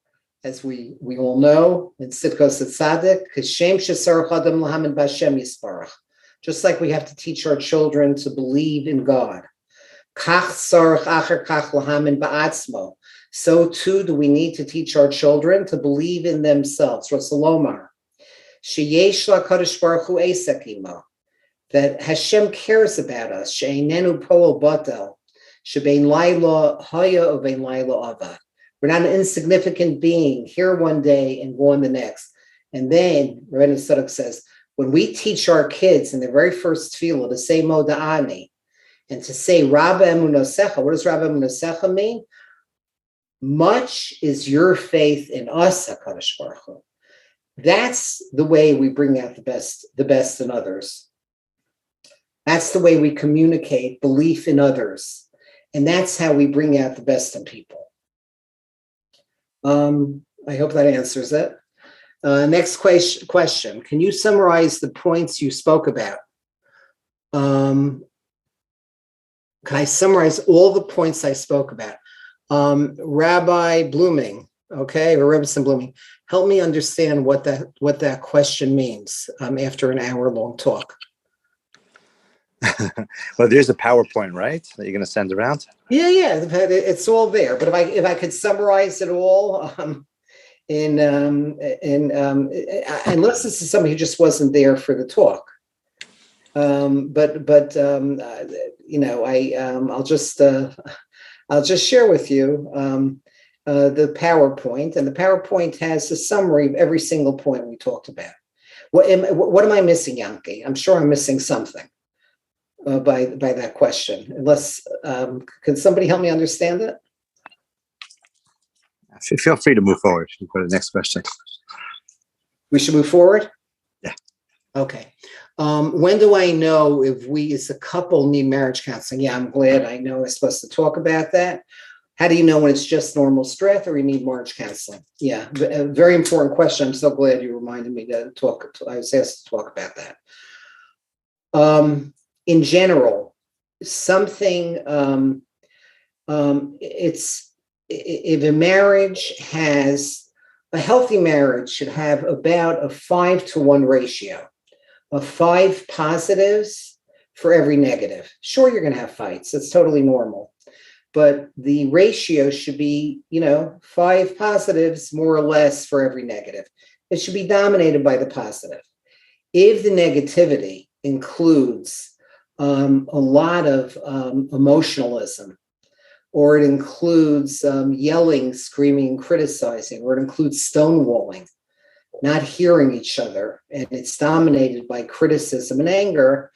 as we all know, in Sitkos Tzaddik, Kashem Shesar Chadam Lahamin B'Hashem Yisparach. Just like we have to teach our children to believe in God. Kach Sarach Acher Kach Lahamin Ba'atzmo. So too do we need to teach our children to believe in themselves. Rasulomar. Sheyesh LaKadosh Baruch Hu Esek Imo. That Hashem cares about us. She'einenu poel batel. Shebein laila haya uvein laila avad. We're not an insignificant being here one day and gone the next. And then Rabbeinu Sadok says, when we teach our kids in the very first tefillah to say Moda'ani and to say Rabba Emunosecha, what does Rabba Emunosecha mean? Much is your faith in us, HaKadosh Baruch Hu. That's the way we bring out the best in others. That's the way we communicate belief in others. And that's how we bring out the best in people. I hope that answers it. Next question. Can you summarize the points you spoke about? Can I summarize all the points I spoke about? Rabbi Blooming, okay, or Robinson Blooming, help me understand what that question means after an hour-long talk. Well, there's a PowerPoint, right, that you're going to send around? Yeah, it's all there. But if I could summarize it all, unless this is somebody who just wasn't there for the talk, I'll just share with you the PowerPoint, and the PowerPoint has a summary of every single point we talked about. What am I missing, Yankee? I'm sure I'm missing something by that question. Unless, can somebody help me understand it? Feel free to move forward. Go to the next question. We should move forward? Yeah. Okay. When do I know if we as a couple need marriage counseling? Yeah, I'm glad I know I'm supposed to talk about that. How do you know when it's just normal stress or you need marriage counseling? Yeah, a very important question. I'm so glad you reminded me to talk. I was asked to talk about that. In general, something, if a marriage has, a healthy marriage should have about a 5-to-1 ratio of 5 positives for every negative. Sure, you're going to have fights. That's totally normal. But the ratio should be, 5 positives more or less for every negative. It should be dominated by the positive. If the negativity includes a lot of emotionalism, or it includes yelling, screaming, criticizing, or it includes stonewalling, not hearing each other, and it's dominated by criticism and anger,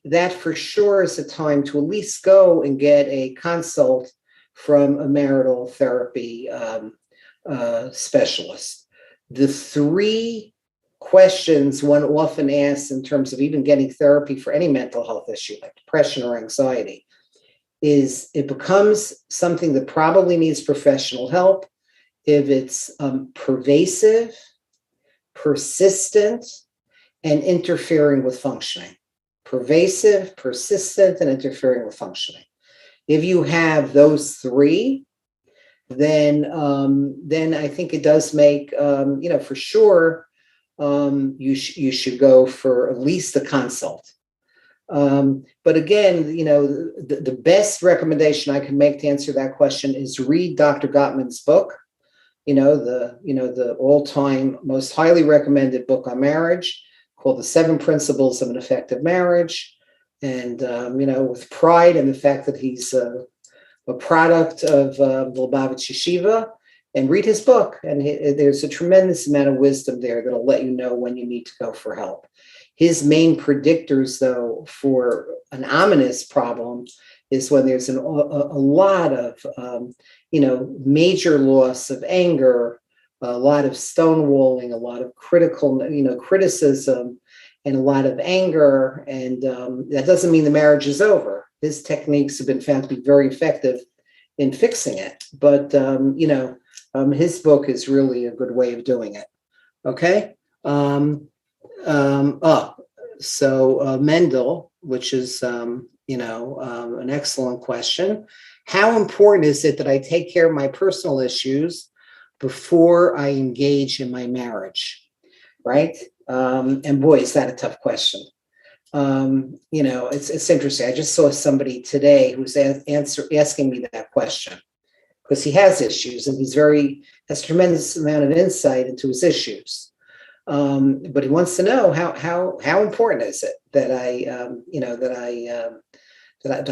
that for sure is a time to at least go and get a consult from a marital therapy specialist. The 3 questions one often asks in terms of even getting therapy for any mental health issue like depression or anxiety is it becomes something that probably needs professional help if it's pervasive, persistent, and interfering with functioning. Pervasive, persistent, and interfering with functioning. If you have those 3, then I think it does make, for sure, you should go for at least a consult. But again, the best recommendation I can make to answer that question is read Dr. Gottman's book, the all-time most highly recommended book on marriage called The 7 Principles of an Effective Marriage. And, with pride in the fact that he's a product of Lubavitch Yeshiva, and read his book. And there's a tremendous amount of wisdom there that'll let you know when you need to go for help. His main predictors, though, for an ominous problem is when there's a lot of, major loss of anger, a lot of stonewalling, a lot of criticism, and a lot of anger. And that doesn't mean the marriage is over. His techniques have been found to be very effective in fixing it. But, his book is really a good way of doing it. Okay. Mendel, which is, an excellent question. How important is it that I take care of my personal issues before I engage in my marriage? Right. And boy, is that a tough question. It's interesting. I just saw somebody today who's asking me that question because he has issues and has a tremendous amount of insight into his issues. But he wants to know how important is it that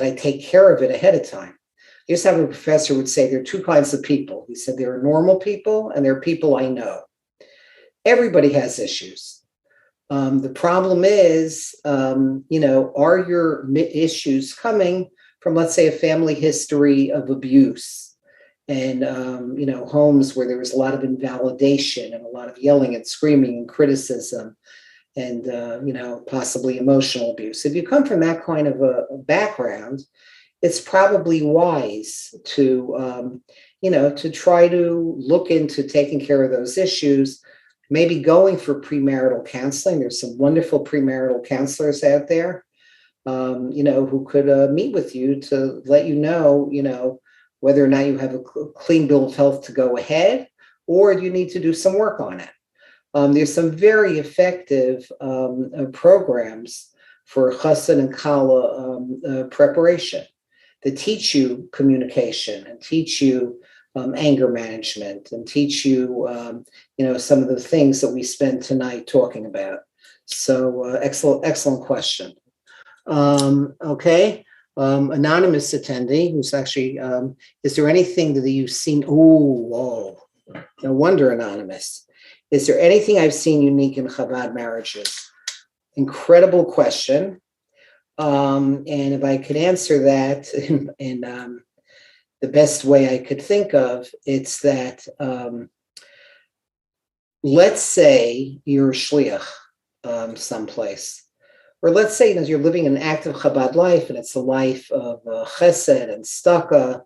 I take care of it ahead of time. I used to have a professor who would say there are 2 kinds of people. He said there are normal people and there are people I know. Everybody has issues. The problem is, are your issues coming from, let's say, a family history of abuse and homes where there was a lot of invalidation and a lot of yelling and screaming and criticism and possibly emotional abuse. If you come from that kind of a background, it's probably wise to to try to look into taking care of those issues, maybe going for premarital counseling. There's some wonderful premarital counselors out there, who could meet with you to let you know, whether or not you have a clean bill of health to go ahead, or you need to do some work on it. There's some very effective programs for chassan and kala preparation that teach you communication and teach you anger management and teach you, some of the things that we spend tonight talking about. So excellent question. Okay. Anonymous attendee who's actually, is there anything that you've seen? Whoa. No wonder anonymous. Is there anything I've seen unique in Chabad marriages? Incredible question. And if I could answer that in the best way I could think of, it's that let's say you're a shliach someplace, or let's say you're living an active Chabad life, and it's a life of chesed and staka,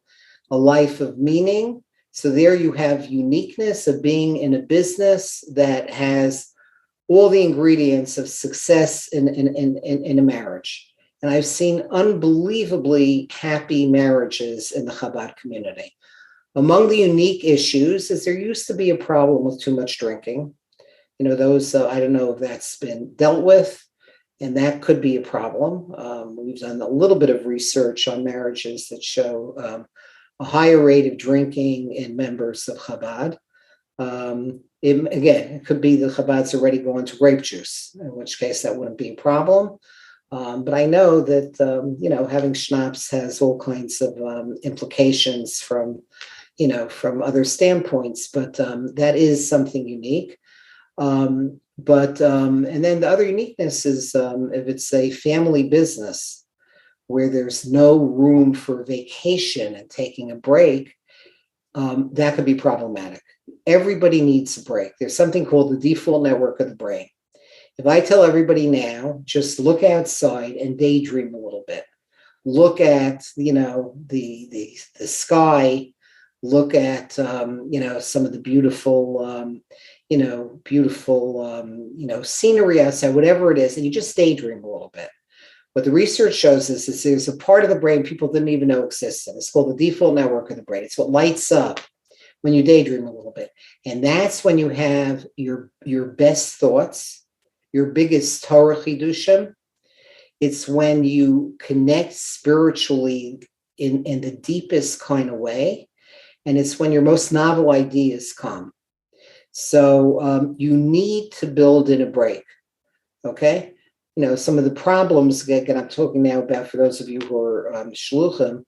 a life of meaning. So there you have uniqueness of being in a business that has all the ingredients of success in a marriage. And I've seen unbelievably happy marriages in the Chabad community. Among the unique issues is there used to be a problem with too much drinking. I don't know if that's been dealt with, and that could be a problem. We've done a little bit of research on marriages that show a higher rate of drinking in members of Chabad. It could be the Chabad's already going to grape juice, in which case that wouldn't be a problem. But I know that, having schnapps has all kinds of implications from other standpoints, but that is something unique. And then the other uniqueness is if it's a family business where there's no room for vacation and taking a break, that could be problematic. Everybody needs a break. There's something called the default network of the brain. If I tell everybody now, just look outside and daydream a little bit, look at, the sky, look at, some of the beautiful, scenery outside, whatever it is, and you just daydream a little bit. What the research shows is there's a part of the brain people didn't even know existed. It's called the default network of the brain. It's what lights up when you daydream a little bit. And that's when you have your best thoughts, your biggest Torah chidushim. It's when you connect spiritually in the deepest kind of way. And it's when your most novel ideas come. So you need to build in a break, okay? Some of the problems that I'm talking now about for those of you who are shluchim,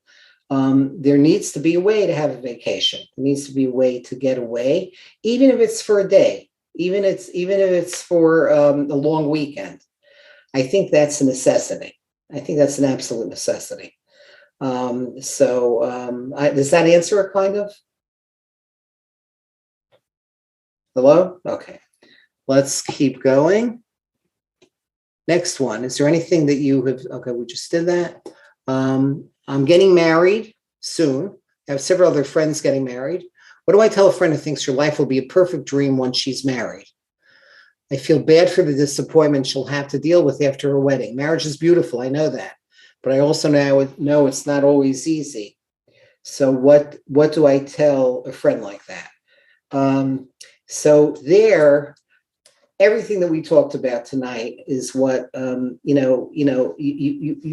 there needs to be a way to have a vacation. There needs to be a way to get away, even if it's for a day, even if it's for a long weekend. I think that's a necessity. I think that's an absolute necessity. Does that answer it kind of? Hello? Okay. Let's keep going. Next one. Is there anything that you have? Okay, we just did that. I'm getting married soon. I have several other friends getting married. What do I tell a friend who thinks her life will be a perfect dream once she's married? I feel bad for the disappointment she'll have to deal with after her wedding. Marriage is beautiful, I know that. But I also know it's not always easy. So what do I tell a friend like that? Everything that we talked about tonight is what, you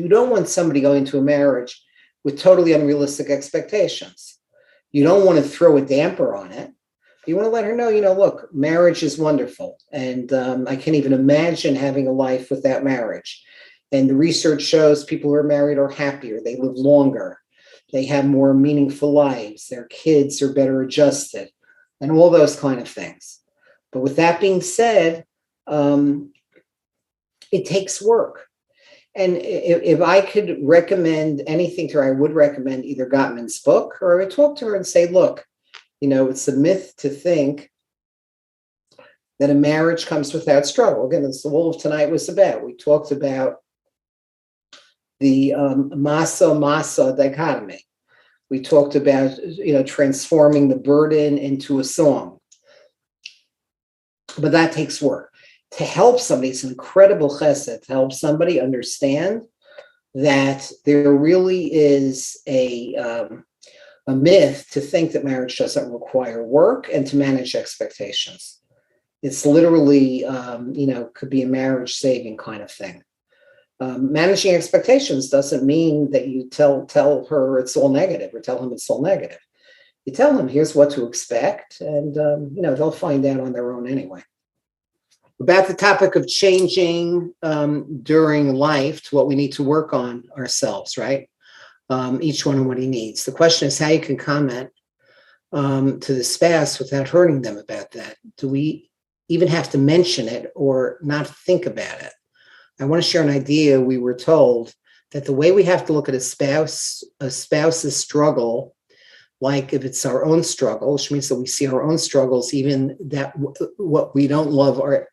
don't want somebody going into a marriage with totally unrealistic expectations. You don't want to throw a damper on it. You want to let her know, look, marriage is wonderful. And I can't even imagine having a life without marriage. And the research shows people who are married are happier. They live longer. They have more meaningful lives. Their kids are better adjusted and all those kind of things. But with that being said, it takes work. And if I could recommend anything to her, I would recommend either Gottman's book, or I would talk to her and say, look, it's a myth to think that a marriage comes without struggle. Again, that's all of tonight was about. We talked about the masa dichotomy. We talked about, transforming the burden into a song. But that takes work. To help somebody, it's an incredible chesed to help somebody understand that there really is a myth to think that marriage doesn't require work and to manage expectations. It's literally, could be a marriage saving kind of thing. Managing expectations doesn't mean that you tell her it's all negative or tell him it's all negative. You tell them, here's what to expect, and, they'll find out on their own anyway. About the topic of changing during life to what we need to work on ourselves, right? Each one and what he needs. The question is how you can comment to the spouse without hurting them about that. Do we even have to mention it or not think about it? I want to share an idea. We were told that the way we have to look at a spouse's struggle, like if it's our own struggle, which means that we see our own struggles, even that what we don't love, or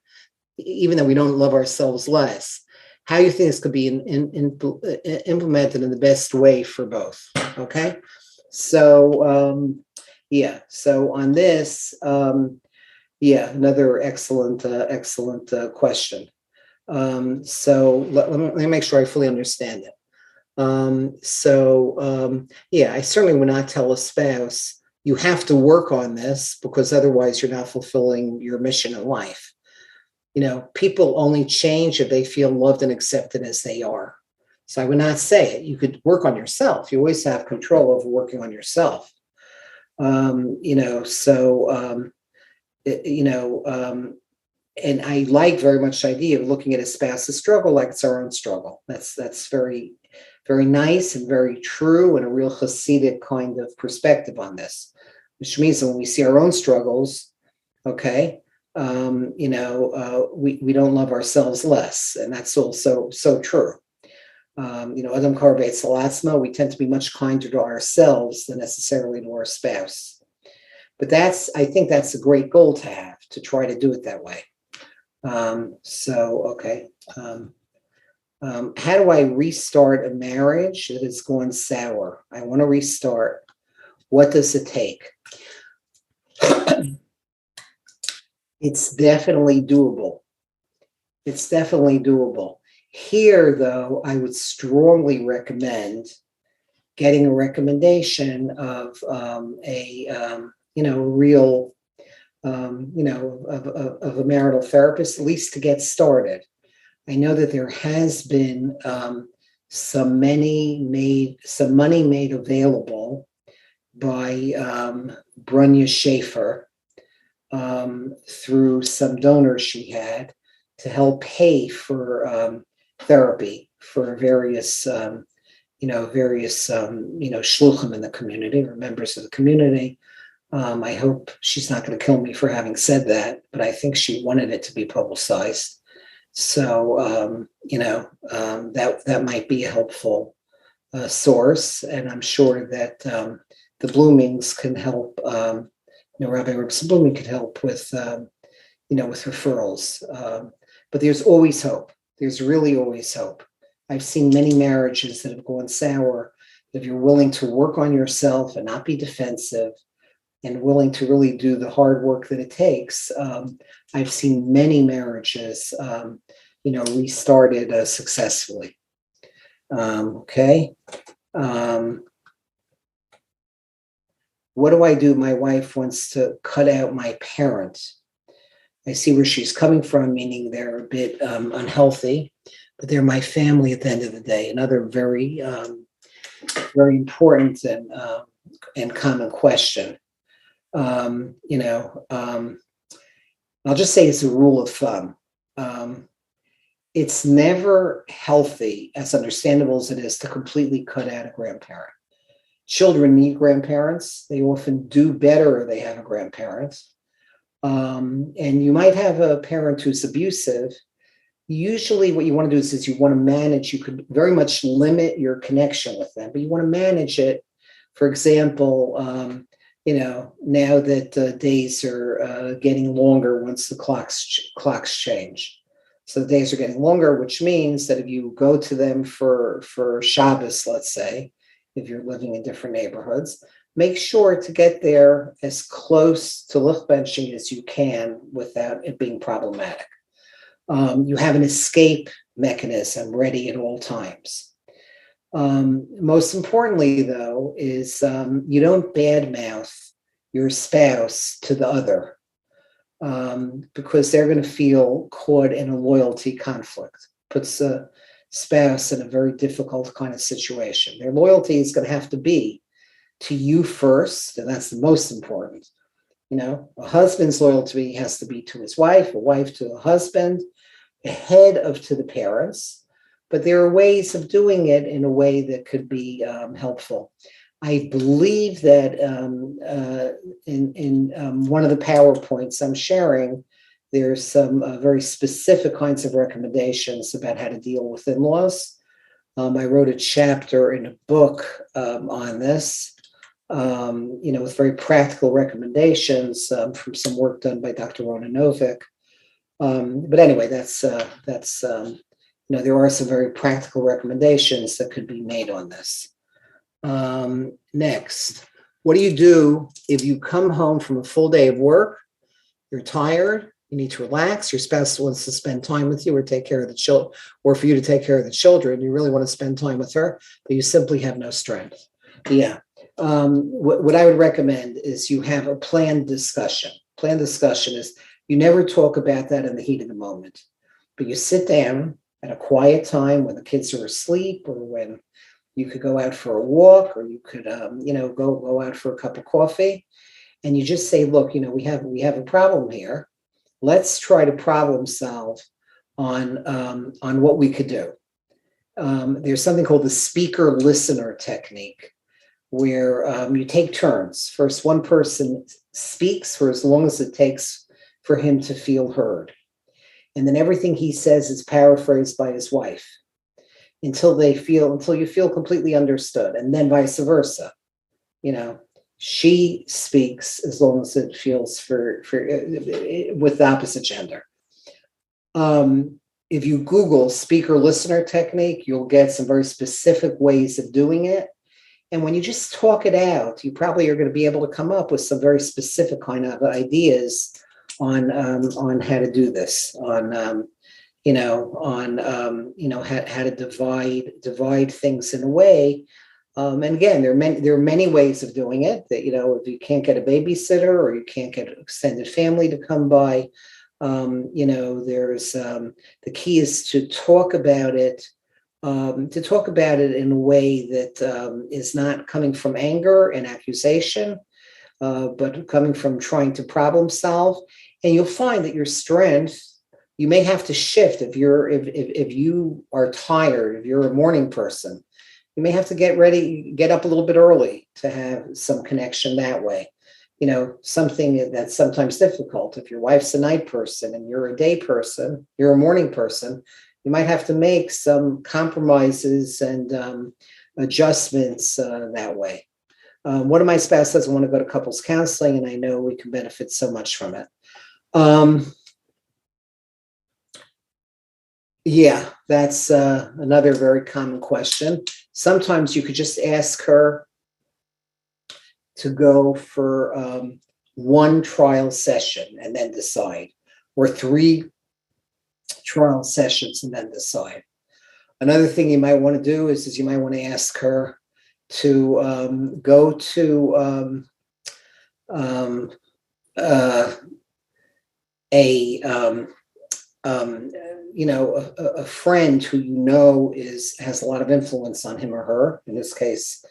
even that we don't love ourselves less. How you think this could be implemented in the best way for both? Okay, so So on this, another excellent question. So let me make sure I fully understand it. I certainly would not tell a spouse, you have to work on this because otherwise you're not fulfilling your mission in life. People only change if they feel loved and accepted as they are. So I would not say it. You could work on yourself. You always have control over working on yourself. And I like very much the idea of looking at a spouse's struggle like it's our own struggle. That's very, very nice and very true, and a real Hasidic kind of perspective on this, which means that when we see our own struggles, okay, we don't love ourselves less, and that's also so true. Adam Karvet Salatzma, we tend to be much kinder to ourselves than necessarily to our spouse. But I think that's a great goal to have, to try to do it that way. How do I restart a marriage that has gone sour? I want to restart. What does it take? It's definitely doable. Here, though, I would strongly recommend getting a recommendation of of a marital therapist, at least to get started. I know that there has been some money made available by Brunya Schaefer through some donors she had to help pay for therapy for various shluchim in the community, or members of the community. I hope she's not going to kill me for having said that, but I think she wanted it to be publicized. So, that might be a helpful source. And I'm sure that the Bloomings can help, Rabbi Rabson Blooming could help with, with referrals. But there's always hope. There's really always hope. I've seen many marriages that have gone sour. If you're willing to work on yourself and not be defensive, and willing to really do the hard work that it takes, I've seen many marriages, restarted successfully. What do I do? My wife wants to cut out my parent. I see where she's coming from, meaning they're a bit unhealthy, but they're my family at the end of the day. Another very, very important and common question. I'll just say it's a rule of thumb. It's never healthy, as understandable as it is, to completely cut out a grandparent. Children need grandparents. They often do better if they have a grandparent. And you might have a parent who's abusive, Usually what you want to do is you want to manage, you could very much limit your connection with them, but you want to manage it. For example, now that days are getting longer once the clocks change. So the days are getting longer, which means that if you go to them for Shabbos, let's say, if you're living in different neighborhoods, make sure to get there as close to lichbenching as you can without it being problematic. You have an escape mechanism ready at all times. Most importantly, though, is you don't badmouth your spouse to the other, because they're going to feel caught in a loyalty conflict. Puts a spouse in a very difficult kind of situation. Their loyalty is going to have to be to you first, and that's the most important. A husband's loyalty has to be to his wife, a wife to a husband, ahead of to the parents. But there are ways of doing it in a way that could be helpful. I believe that in one of the PowerPoints I'm sharing, there's some very specific kinds of recommendations about how to deal with in-laws. I wrote a chapter in a book on this, with very practical recommendations from some work done by Dr. Rona Novick. But anyway, that's there are some very practical recommendations that could be made on this. Next, what do you do if you come home from a full day of work? You're tired. You need to relax. Your spouse wants to spend time with you or take care of the children, or for you to take care of the children. You really want to spend time with her, but you simply have no strength. Yeah. What I would recommend is you have a planned discussion. Planned discussion is you never talk about that in the heat of the moment, but you sit down at a quiet time when the kids are asleep, or when you could go out for a walk, or you could, go out for a cup of coffee, and you just say, look, we have a problem here. Let's try to problem solve on what we could do. There's something called the speaker listener technique, where you take turns. First, one person speaks for as long as it takes for him to feel heard. And then everything he says is paraphrased by his wife until you feel completely understood. And then vice versa. She speaks as long as it feels for with the opposite gender. If you Google speaker listener technique, you'll get some very specific ways of doing it. And when you just talk it out, you probably are going to be able to come up with some very specific kind of ideas on how to do this, on how to divide things in a way. And again, there are many ways of doing it. That if you can't get a babysitter or you can't get an extended family to come by, there's the key is to talk about it. To talk about it in a way that is not coming from anger and accusation, but coming from trying to problem solve. And you'll find that your strength, you may have to shift if you are tired, if you're a morning person, you may have to get up a little bit early to have some connection that way. Something that's sometimes difficult. If your wife's a night person and you're a day person, you're a morning person, you might have to make some compromises and adjustments that way. One of my spouse doesn't want to go to couples counseling, and I know we can benefit so much from it. Yeah, that's another very common question. Sometimes you could just ask her to go for one trial session and then decide, or 3 trial sessions and then decide. Another thing you might want to do is you might want to ask her to go to a friend who has a lot of influence on him or her. In this case,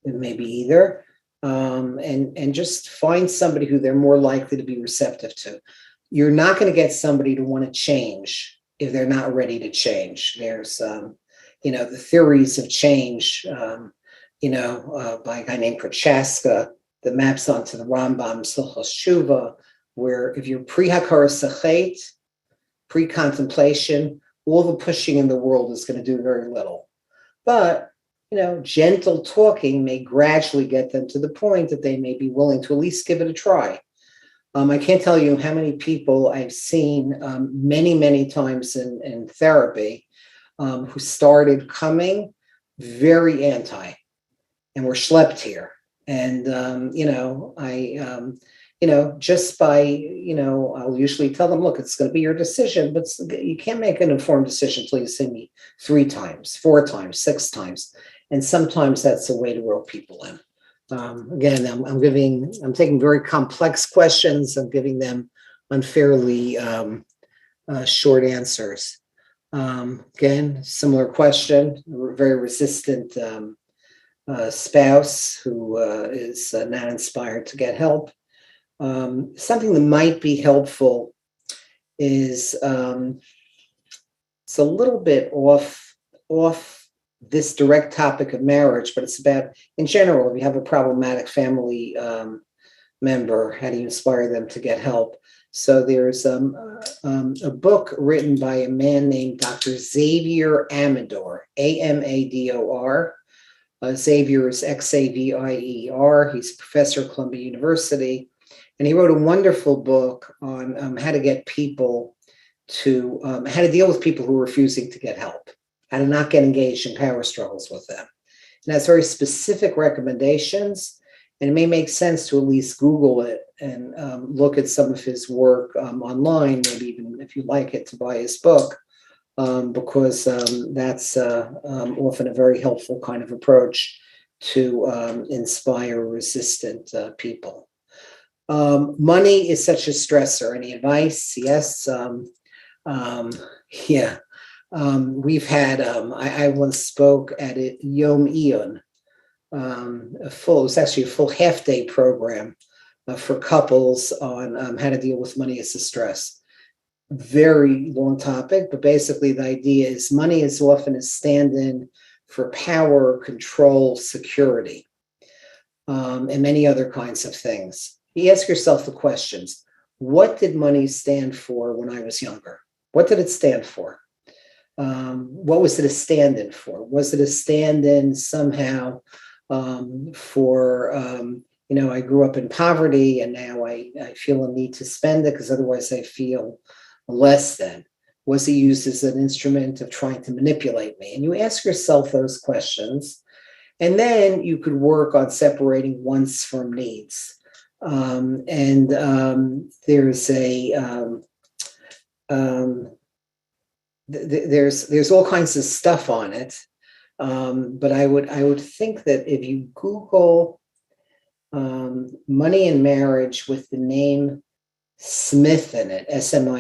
it may be either, and just find somebody who they're more likely to be receptive to. You're not going to get somebody to want to change if they're not ready to change. There's, the theories of change, by a guy named Prochaska, that maps onto the Rambam Silchos Shuva, where if you're pre-hakara sachet, pre-contemplation, all the pushing in the world is going to do very little. But, gentle talking may gradually get them to the point that they may be willing to at least give it a try. I can't tell you how many people I've seen many, many times in therapy who started coming very anti and were schlepped here. And, just by, I'll usually tell them, look, it's going to be your decision, but you can't make an informed decision until you see me 3 times, 4 times, 6 times. And sometimes that's the way to rope people in. Again, I'm taking very complex questions. I'm giving them unfairly short answers. Again, similar question, very resistant spouse who is not inspired to get help. Something that might be helpful is it's a little bit off this direct topic of marriage, but it's about, in general, if you have a problematic family member, how do you inspire them to get help? So there's a book written by a man named Dr. Xavier Amador, Amador. Xavier is Xavier. He's a professor at Columbia University. And he wrote a wonderful book on how to get people to, how to deal with people who are refusing to get help, how to not get engaged in power struggles with them. And has very specific recommendations. And it may make sense to at least Google it and look at some of his work online, maybe even if you like it, to buy his book, because that's often a very helpful kind of approach to inspire resistant people. Money is such a stressor. Any advice? Yes. Yeah. We've had, I once spoke at a Yom Iyun, it was actually a full half-day program for couples on how to deal with money as a stress. Very long topic, but basically the idea is money is often a stand-in for power, control, security, and many other kinds of things. You ask yourself the questions: what did money stand for when I was younger? What did it stand for? What was it a stand-in for? Was it a stand-in somehow for, I grew up in poverty and now I feel a need to spend it because otherwise I feel less than? Was it used as an instrument of trying to manipulate me? And you ask yourself those questions, and then you could work on separating wants from needs. There's there's all kinds of stuff on it, but I would think that if you Google money and marriage with the name Smith in it, Smith,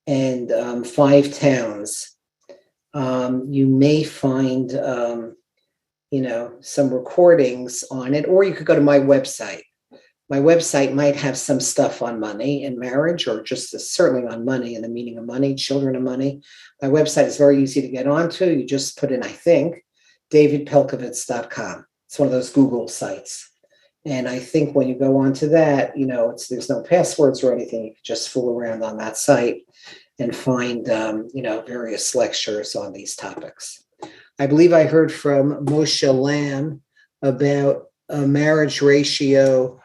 and 5 towns, you may find some recordings on it, or you could go to my website. My website might have some stuff on money and marriage, or just certainly on money and the meaning of money, children of money. My website is very easy to get onto. You just put in, I think, davidpelcovitz.com. It's one of those Google sites. And I think when you go onto that, there's no passwords or anything. You can just fool around on that site and find, various lectures on these topics. I believe I heard from Moshe Lamb about a marriage ratio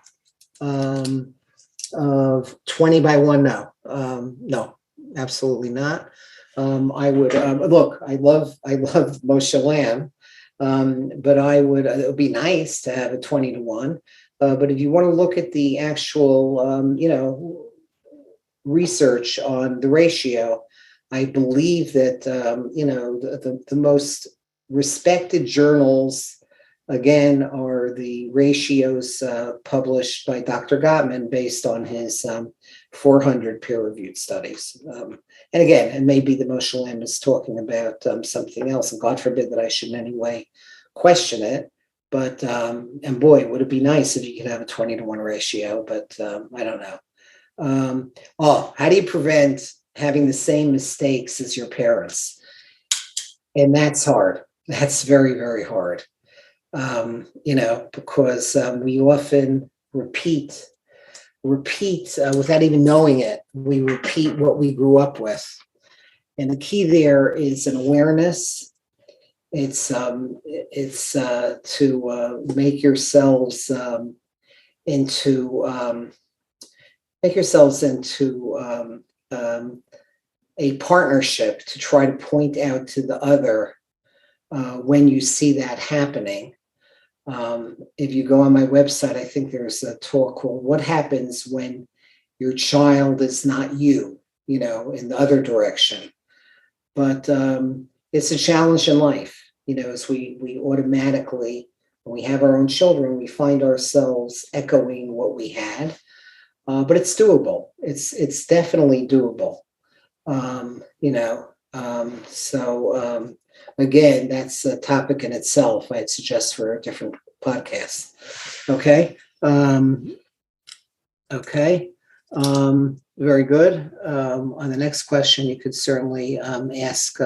of 20 by 1. No, absolutely not. I would look. I love Moshe Lamb, but it would be nice to have a 20 to 1. But if you want to look at the actual, research on the ratio, I believe that the most respected journals, again, are the ratios published by Dr. Gottman based on his 400 peer-reviewed studies. And again, it may be that Moshe Lamb is talking about something else, and God forbid that I should in any way question it. But, and boy, would it be nice if you could have a 20 to 1 ratio, but I don't know. How do you prevent having the same mistakes as your parents? And that's hard. That's very, very hard. Because we often repeat without even knowing it. We repeat what we grew up with. And the key there is an awareness. It's to make yourselves into a partnership, to try to point out to the other when you see that happening. If you go on my website, I think there's a talk called "What Happens When Your Child Is Not You," in the other direction. But it's a challenge in life, as we automatically, when we have our own children, we find ourselves echoing what we had. But it's doable. It's definitely doable. So again, that's a topic in itself. I'd suggest for a different podcast. Okay. Okay. Very good. On the next question, you could certainly ask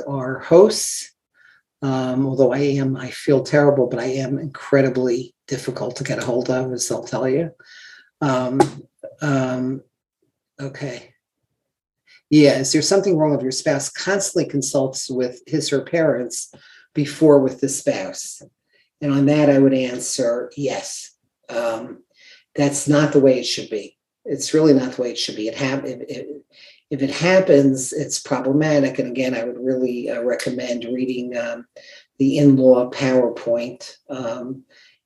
our hosts. Although I feel terrible, but I am incredibly difficult to get a hold of, as they'll tell you. Okay. Yeah, is there something wrong if your spouse constantly consults with his or her parents before with the spouse? And on that, I would answer yes. That's not the way it should be. It's really not the way it should be. If it happens, it's problematic. And again, I would really recommend reading the in-law PowerPoint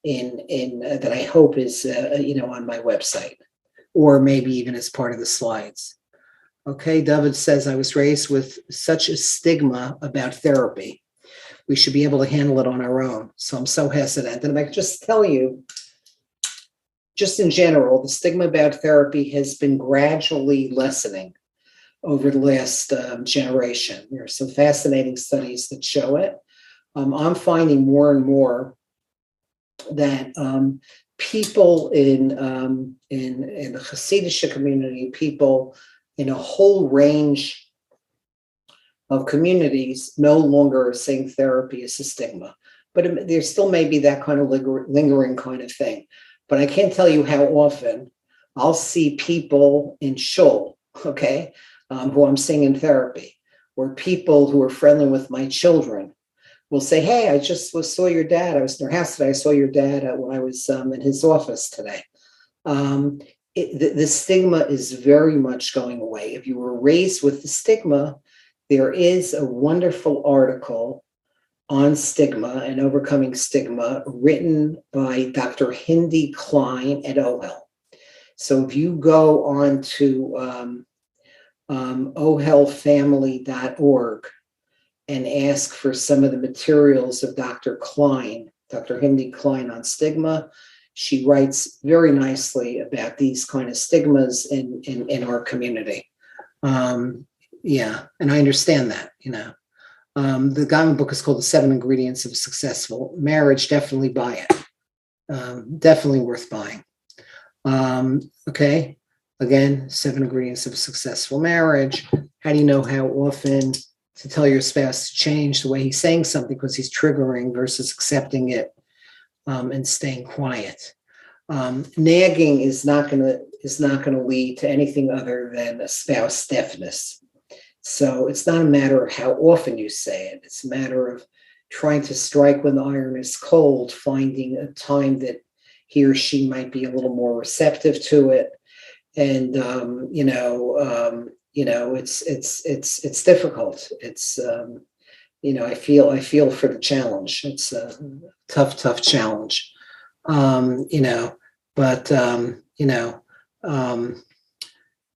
that I hope is on my website, or maybe even as part of the slides. Okay, David says, I was raised with such a stigma about therapy. We should be able to handle it on our own. So I'm so hesitant. And I can just tell you, just in general, the stigma about therapy has been gradually lessening over the last generation. There are some fascinating studies that show it. I'm finding more and more that people in the Hasidic community, people in a whole range of communities no longer are saying therapy is a stigma. But there still may be that kind of lingering kind of thing. But I can't tell you how often I'll see people in shul, okay, who I'm seeing in therapy, or people who are friendly with my children will say, hey, I just saw your dad. I was in their house today. I saw your dad when I was in his office today. The stigma is very much going away. If you were raised with the stigma, there is a wonderful article on stigma and overcoming stigma written by Dr. Hindi Klein at OHEL. So if you go on to ohelfamily.org and ask for some of the materials of Dr. Hindi Klein on stigma, she writes very nicely about these kind of stigmas in our community. Yeah, and I understand that, The Gaiman book is called The 7 Ingredients of a Successful Marriage. Definitely buy it. Definitely worth buying. Okay, again, 7 Ingredients of a Successful Marriage. How do you know how often to tell your spouse to change the way he's saying something because he's triggering versus accepting it and staying quiet? Nagging is not going to lead to anything other than a spouse deafness. So it's not a matter of how often you say it. It's a matter of trying to strike when the iron is cold, finding a time that he or she might be a little more receptive to it. And, it's difficult. It's, I feel for the challenge. It's a tough challenge.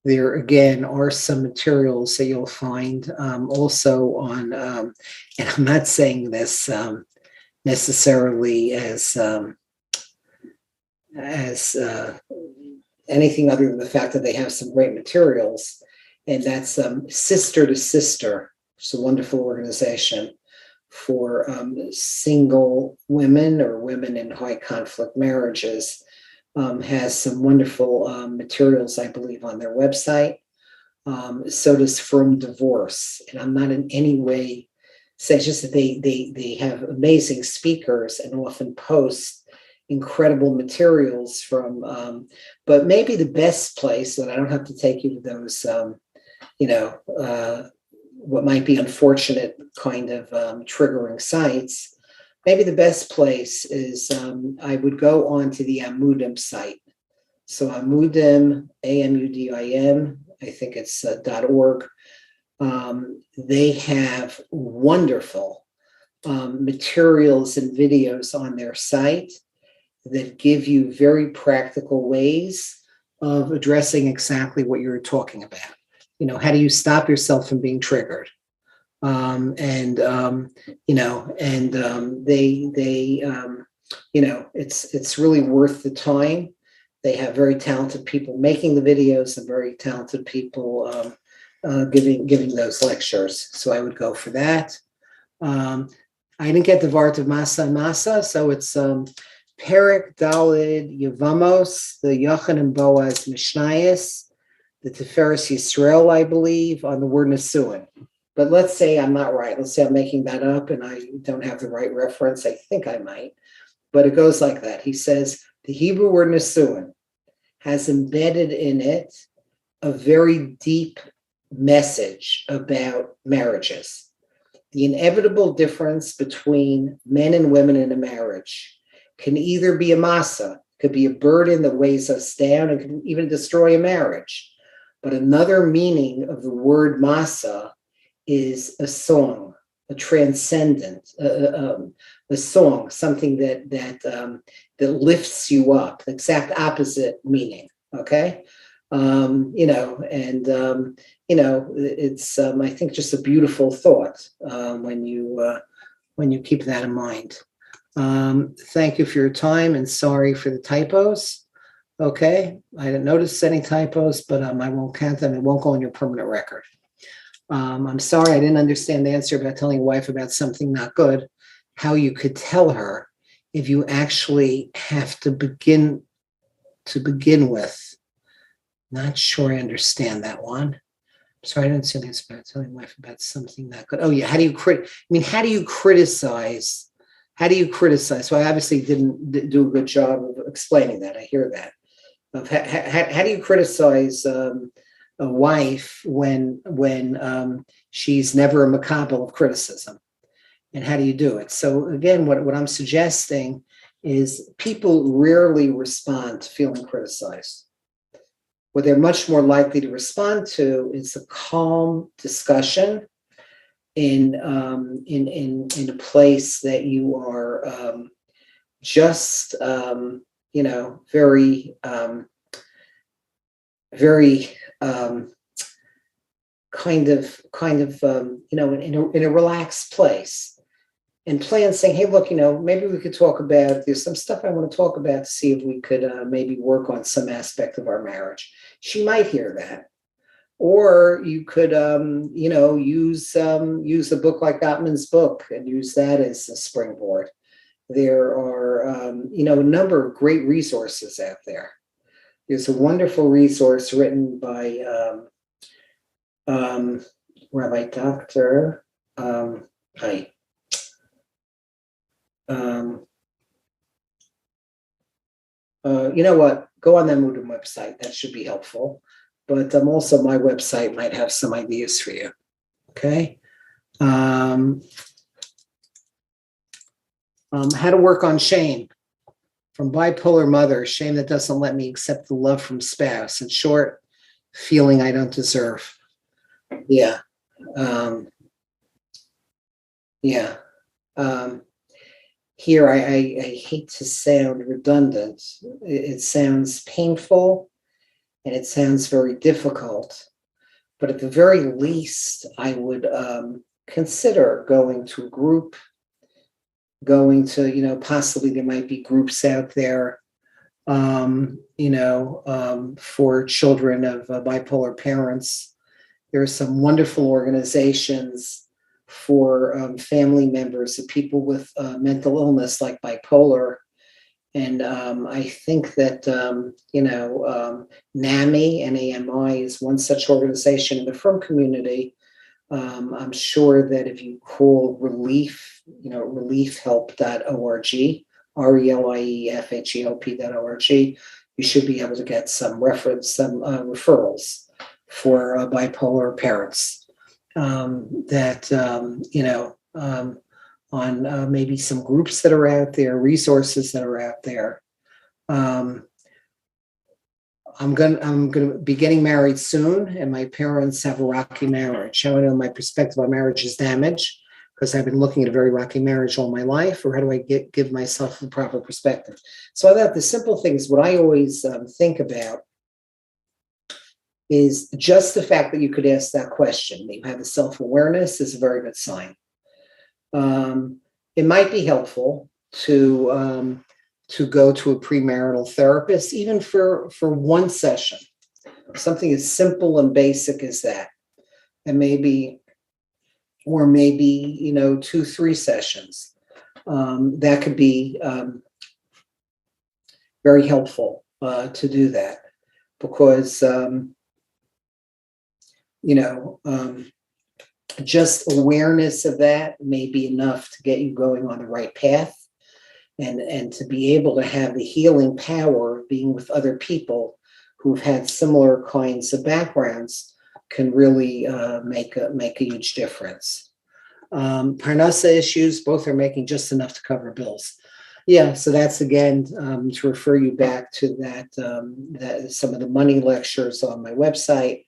There again are some materials that you'll find also on, and I'm not saying this necessarily as anything other than the fact that they have some great materials, and that's Sister to Sister, which is a wonderful organization for single women or women in high conflict marriages. Has some wonderful materials, I believe, on their website. So does From Divorce. And I'm not in any way saying, it's just that they have amazing speakers and often post incredible materials from, but maybe the best place, that I don't have to take you to those, what might be unfortunate kind of triggering sites, maybe the best place is I would go onto the Amudim site. So Amudim, Amudim, I think it's .org. They have wonderful materials and videos on their site that give you very practical ways of addressing exactly what you're talking about. How do you stop yourself from being triggered? It's really worth the time. They have very talented people making the videos and very talented people giving those lectures. So I would go for that. I didn't get the Vart of Masa and Masa, so it's Perek Dalid Yevamos, the Yochanan and Boaz Mishnayos, the Tiferes Yisrael, I believe, on the word Nesuin. But let's say I'm not right. Let's say I'm making that up and I don't have the right reference. I think I might. But it goes like that. He says, the Hebrew word Nesuin has embedded in it a very deep message about marriages. The inevitable difference between men and women in a marriage can either be a masa, could be a burden that weighs us down, and can even destroy a marriage. But another meaning of the word masa is a song, a transcendent, a song, something that lifts you up. The exact opposite meaning. Okay, it's I think just a beautiful thought when you keep that in mind. Thank you for your time and sorry for the typos. Okay, I didn't notice any typos, but I won't count them. It won't go on your permanent record. I'm sorry I didn't understand the answer about telling your wife about something not good, how you could tell her if you actually have to begin with. Not sure I understand that one. Sorry, I didn't see the answer about telling your wife about something not good. Oh yeah, how do you criticize? How do you criticize? So I obviously didn't do a good job of explaining that. I hear that. How do you criticize a wife when she's never a makabel of criticism? And how do you do it? So again, what I'm suggesting is people rarely respond to feeling criticized. What they're much more likely to respond to is a calm discussion in a place that you are just very in a relaxed place, and plan saying, hey, look, maybe we could talk about, there's some stuff I want to talk about to see if we could maybe work on some aspect of our marriage. She might hear that. Or you could, use a book like Gottman's book and use that as a springboard. There are, a number of great resources out there. There's a wonderful resource written by Rabbi Dr. You know what? Go on the Mudim website. That should be helpful. But also my website might have some ideas for you. Okay. How to work on shame. From bipolar mother, shame that doesn't let me accept the love from spouse. In short, feeling I don't deserve. Yeah. Here, I hate to sound redundant. It sounds painful and it sounds very difficult. But at the very least, I would consider going to a group, going to, possibly there might be groups out there, for children of bipolar parents. There are some wonderful organizations for family members of people with mental illness like bipolar. And I think that, NAMI, N-A-M-I, is one such organization in the frum community. I'm sure that if you call relief, reliefhelp.org, reliefhelp.org, you should be able to get some referrals for bipolar parents. On maybe some groups that are out there, resources that are out there. I'm gonna be getting married soon, and my parents have a rocky marriage. How do I know my perspective on marriage is damaged? Because I've been looking at a very rocky marriage all my life, or how do I give myself the proper perspective? So I thought the simple things, what I always think about is just the fact that you could ask that question, that you have the self-awareness is a very good sign. It might be helpful to go to a premarital therapist, even for one session, something as simple and basic as that, and maybe 2-3 sessions. That could be very helpful to do that, because just awareness of that may be enough to get you going on the right path, and to be able to have the healing power of being with other people who've had similar kinds of backgrounds can really make a huge difference. Parnassa issues, both are making just enough to cover bills. Yeah, so that's again to refer you back to that some of the money lectures on my website.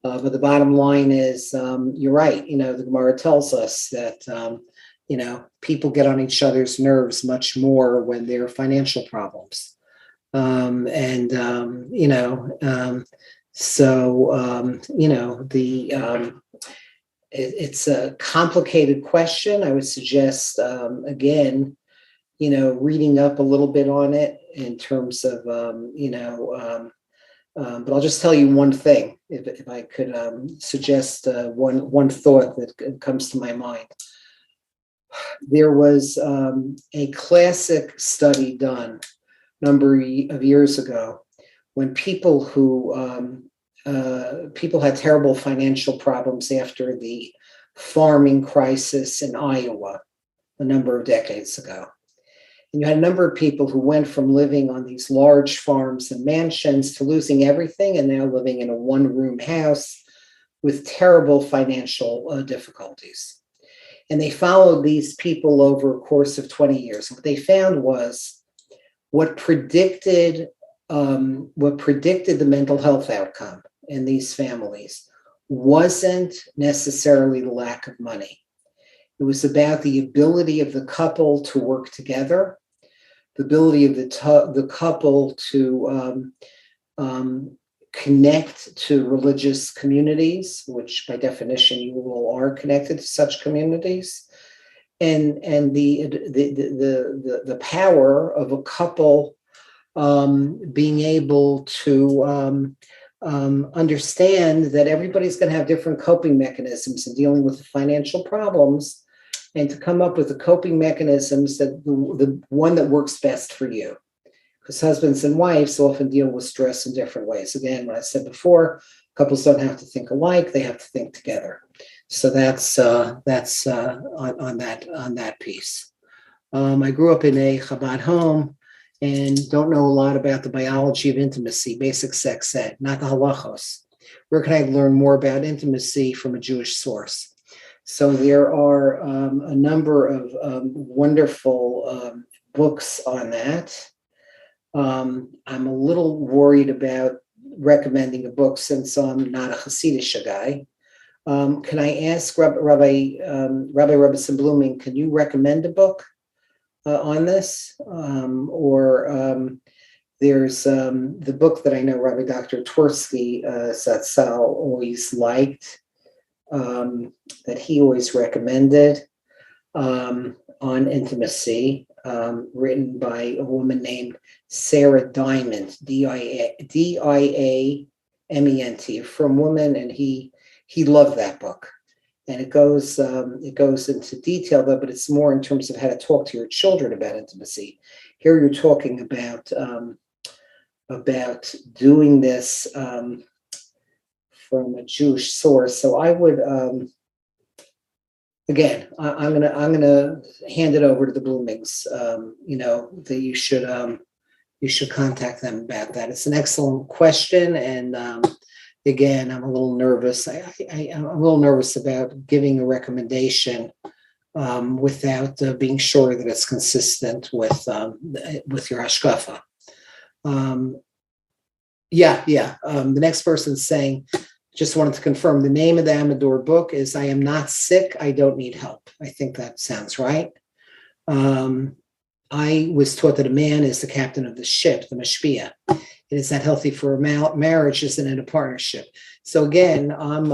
But the bottom line is, you're right. The Gemara tells us that people get on each other's nerves much more when there are financial problems, it's a complicated question. I would suggest again, reading up a little bit on it in terms of but I'll just tell you one thing, if I could suggest one thought that comes to my mind. There was a classic study done a number of years ago when people had terrible financial problems after the farming crisis in Iowa a number of decades ago. And you had a number of people who went from living on these large farms and mansions to losing everything and now living in a one-room house with terrible financial difficulties. And they followed these people over a course of 20 years. What they found was what predicted the mental health outcome in these families wasn't necessarily the lack of money. It was about the ability of the couple to work together, the ability of the couple to connect to religious communities, which by definition you all are connected to such communities, and the power of a couple being able to understand that everybody's going to have different coping mechanisms in dealing with the financial problems, and to come up with the coping mechanisms that the one that works best for you. Because husbands and wives often deal with stress in different ways. Again, what I said before, couples don't have to think alike; they have to think together. So that's on that piece. I grew up in a Chabad home and don't know a lot about the biology of intimacy, basic sex ed, not the halachos. Where can I learn more about intimacy from a Jewish source? So there are a number of wonderful books on that. I'm a little worried about recommending a book since I'm not a Hasidic guy. Can I ask Rabbi Robinson Blooming, can you recommend a book on this? There's the book that I know Rabbi Dr. Twersky Zatzal always liked, that he always recommended, on intimacy, written by a woman named Sarah Diamond, Diament, a From Woman, and he loved that book. And it goes into detail though, but it's more in terms of how to talk to your children about intimacy. Here you're talking about doing this from a Jewish source. So I would again, I'm gonna hand it over to the Bloomings. That you should contact them about that. It's an excellent question, and again, I'm a little nervous. I'm a little nervous about giving a recommendation without being sure that it's consistent with your hashkafa. The next person's saying, just wanted to confirm the name of the Amador book is I Am Not Sick, I Don't Need Help. I think that sounds right. I was taught that a man is the captain of the ship, the mashpia. It is not healthy for a marriage, isn't it, a partnership? So again, I'm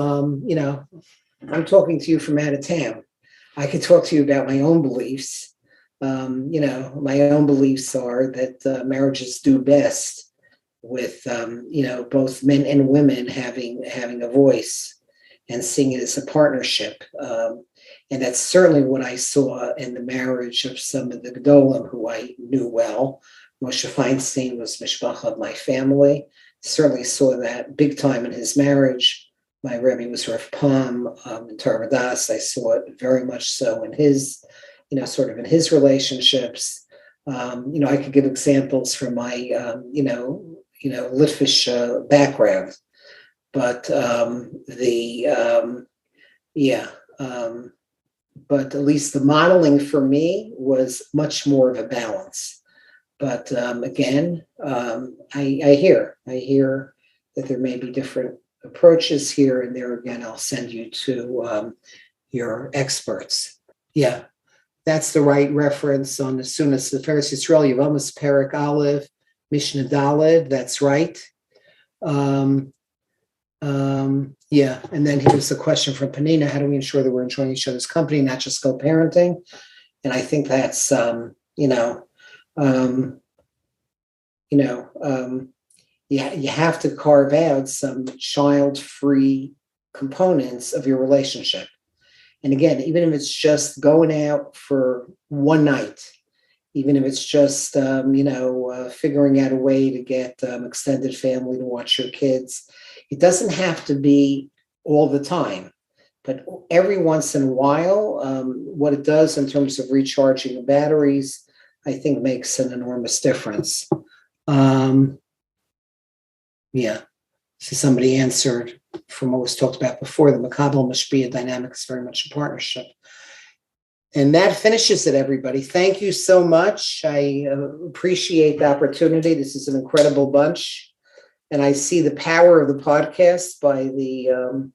talking to you from out of town. I could talk to you about my own beliefs. My own beliefs are that marriages do best with, both men and women having a voice and seeing it as a partnership. And that's certainly what I saw in the marriage of some of the Gedolim who I knew well. Moshe Feinstein was mishpacha of my family. Certainly saw that big time in his marriage. My Rabbi was Rav Pam in Tarvadas. I saw it very much so in his, sort of in his relationships. I could give examples from my, Litvish background, but but at least the modeling for me was much more of a balance. But again, I hear that there may be different approaches here and there. Again, I'll send you to your experts. Yeah, that's the right reference on as soon as the Feres Yisrael Yavamas Perik Aleph Mishnah Daled. That's right. And then here's a question from Panina: how do we ensure that we're enjoying each other's company, not just co-parenting? And I think that's you have to carve out some child-free components of your relationship. And again, even if it's just going out for one night, even if it's just figuring out a way to get extended family to watch your kids, it doesn't have to be all the time. But every once in a while, what it does in terms of recharging the batteries, I think makes an enormous difference. So somebody answered from what was talked about before, the Makabel Mashpia dynamic is very much a partnership. And that finishes it, everybody. Thank you so much. I appreciate the opportunity. This is an incredible bunch. And I see the power of the podcast by the,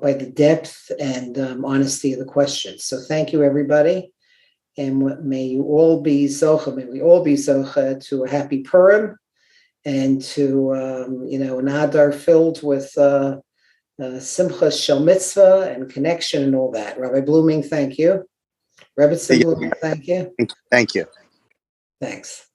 by the depth and honesty of the questions. So thank you, everybody. And may you all be zocha, may we all be zocha to a happy Purim and to, an Adar filled with simcha shel mitzvah and connection and all that. Rabbi Blooming, thank you. Rebbetzin Blooming, thank you. Thank you. Thanks.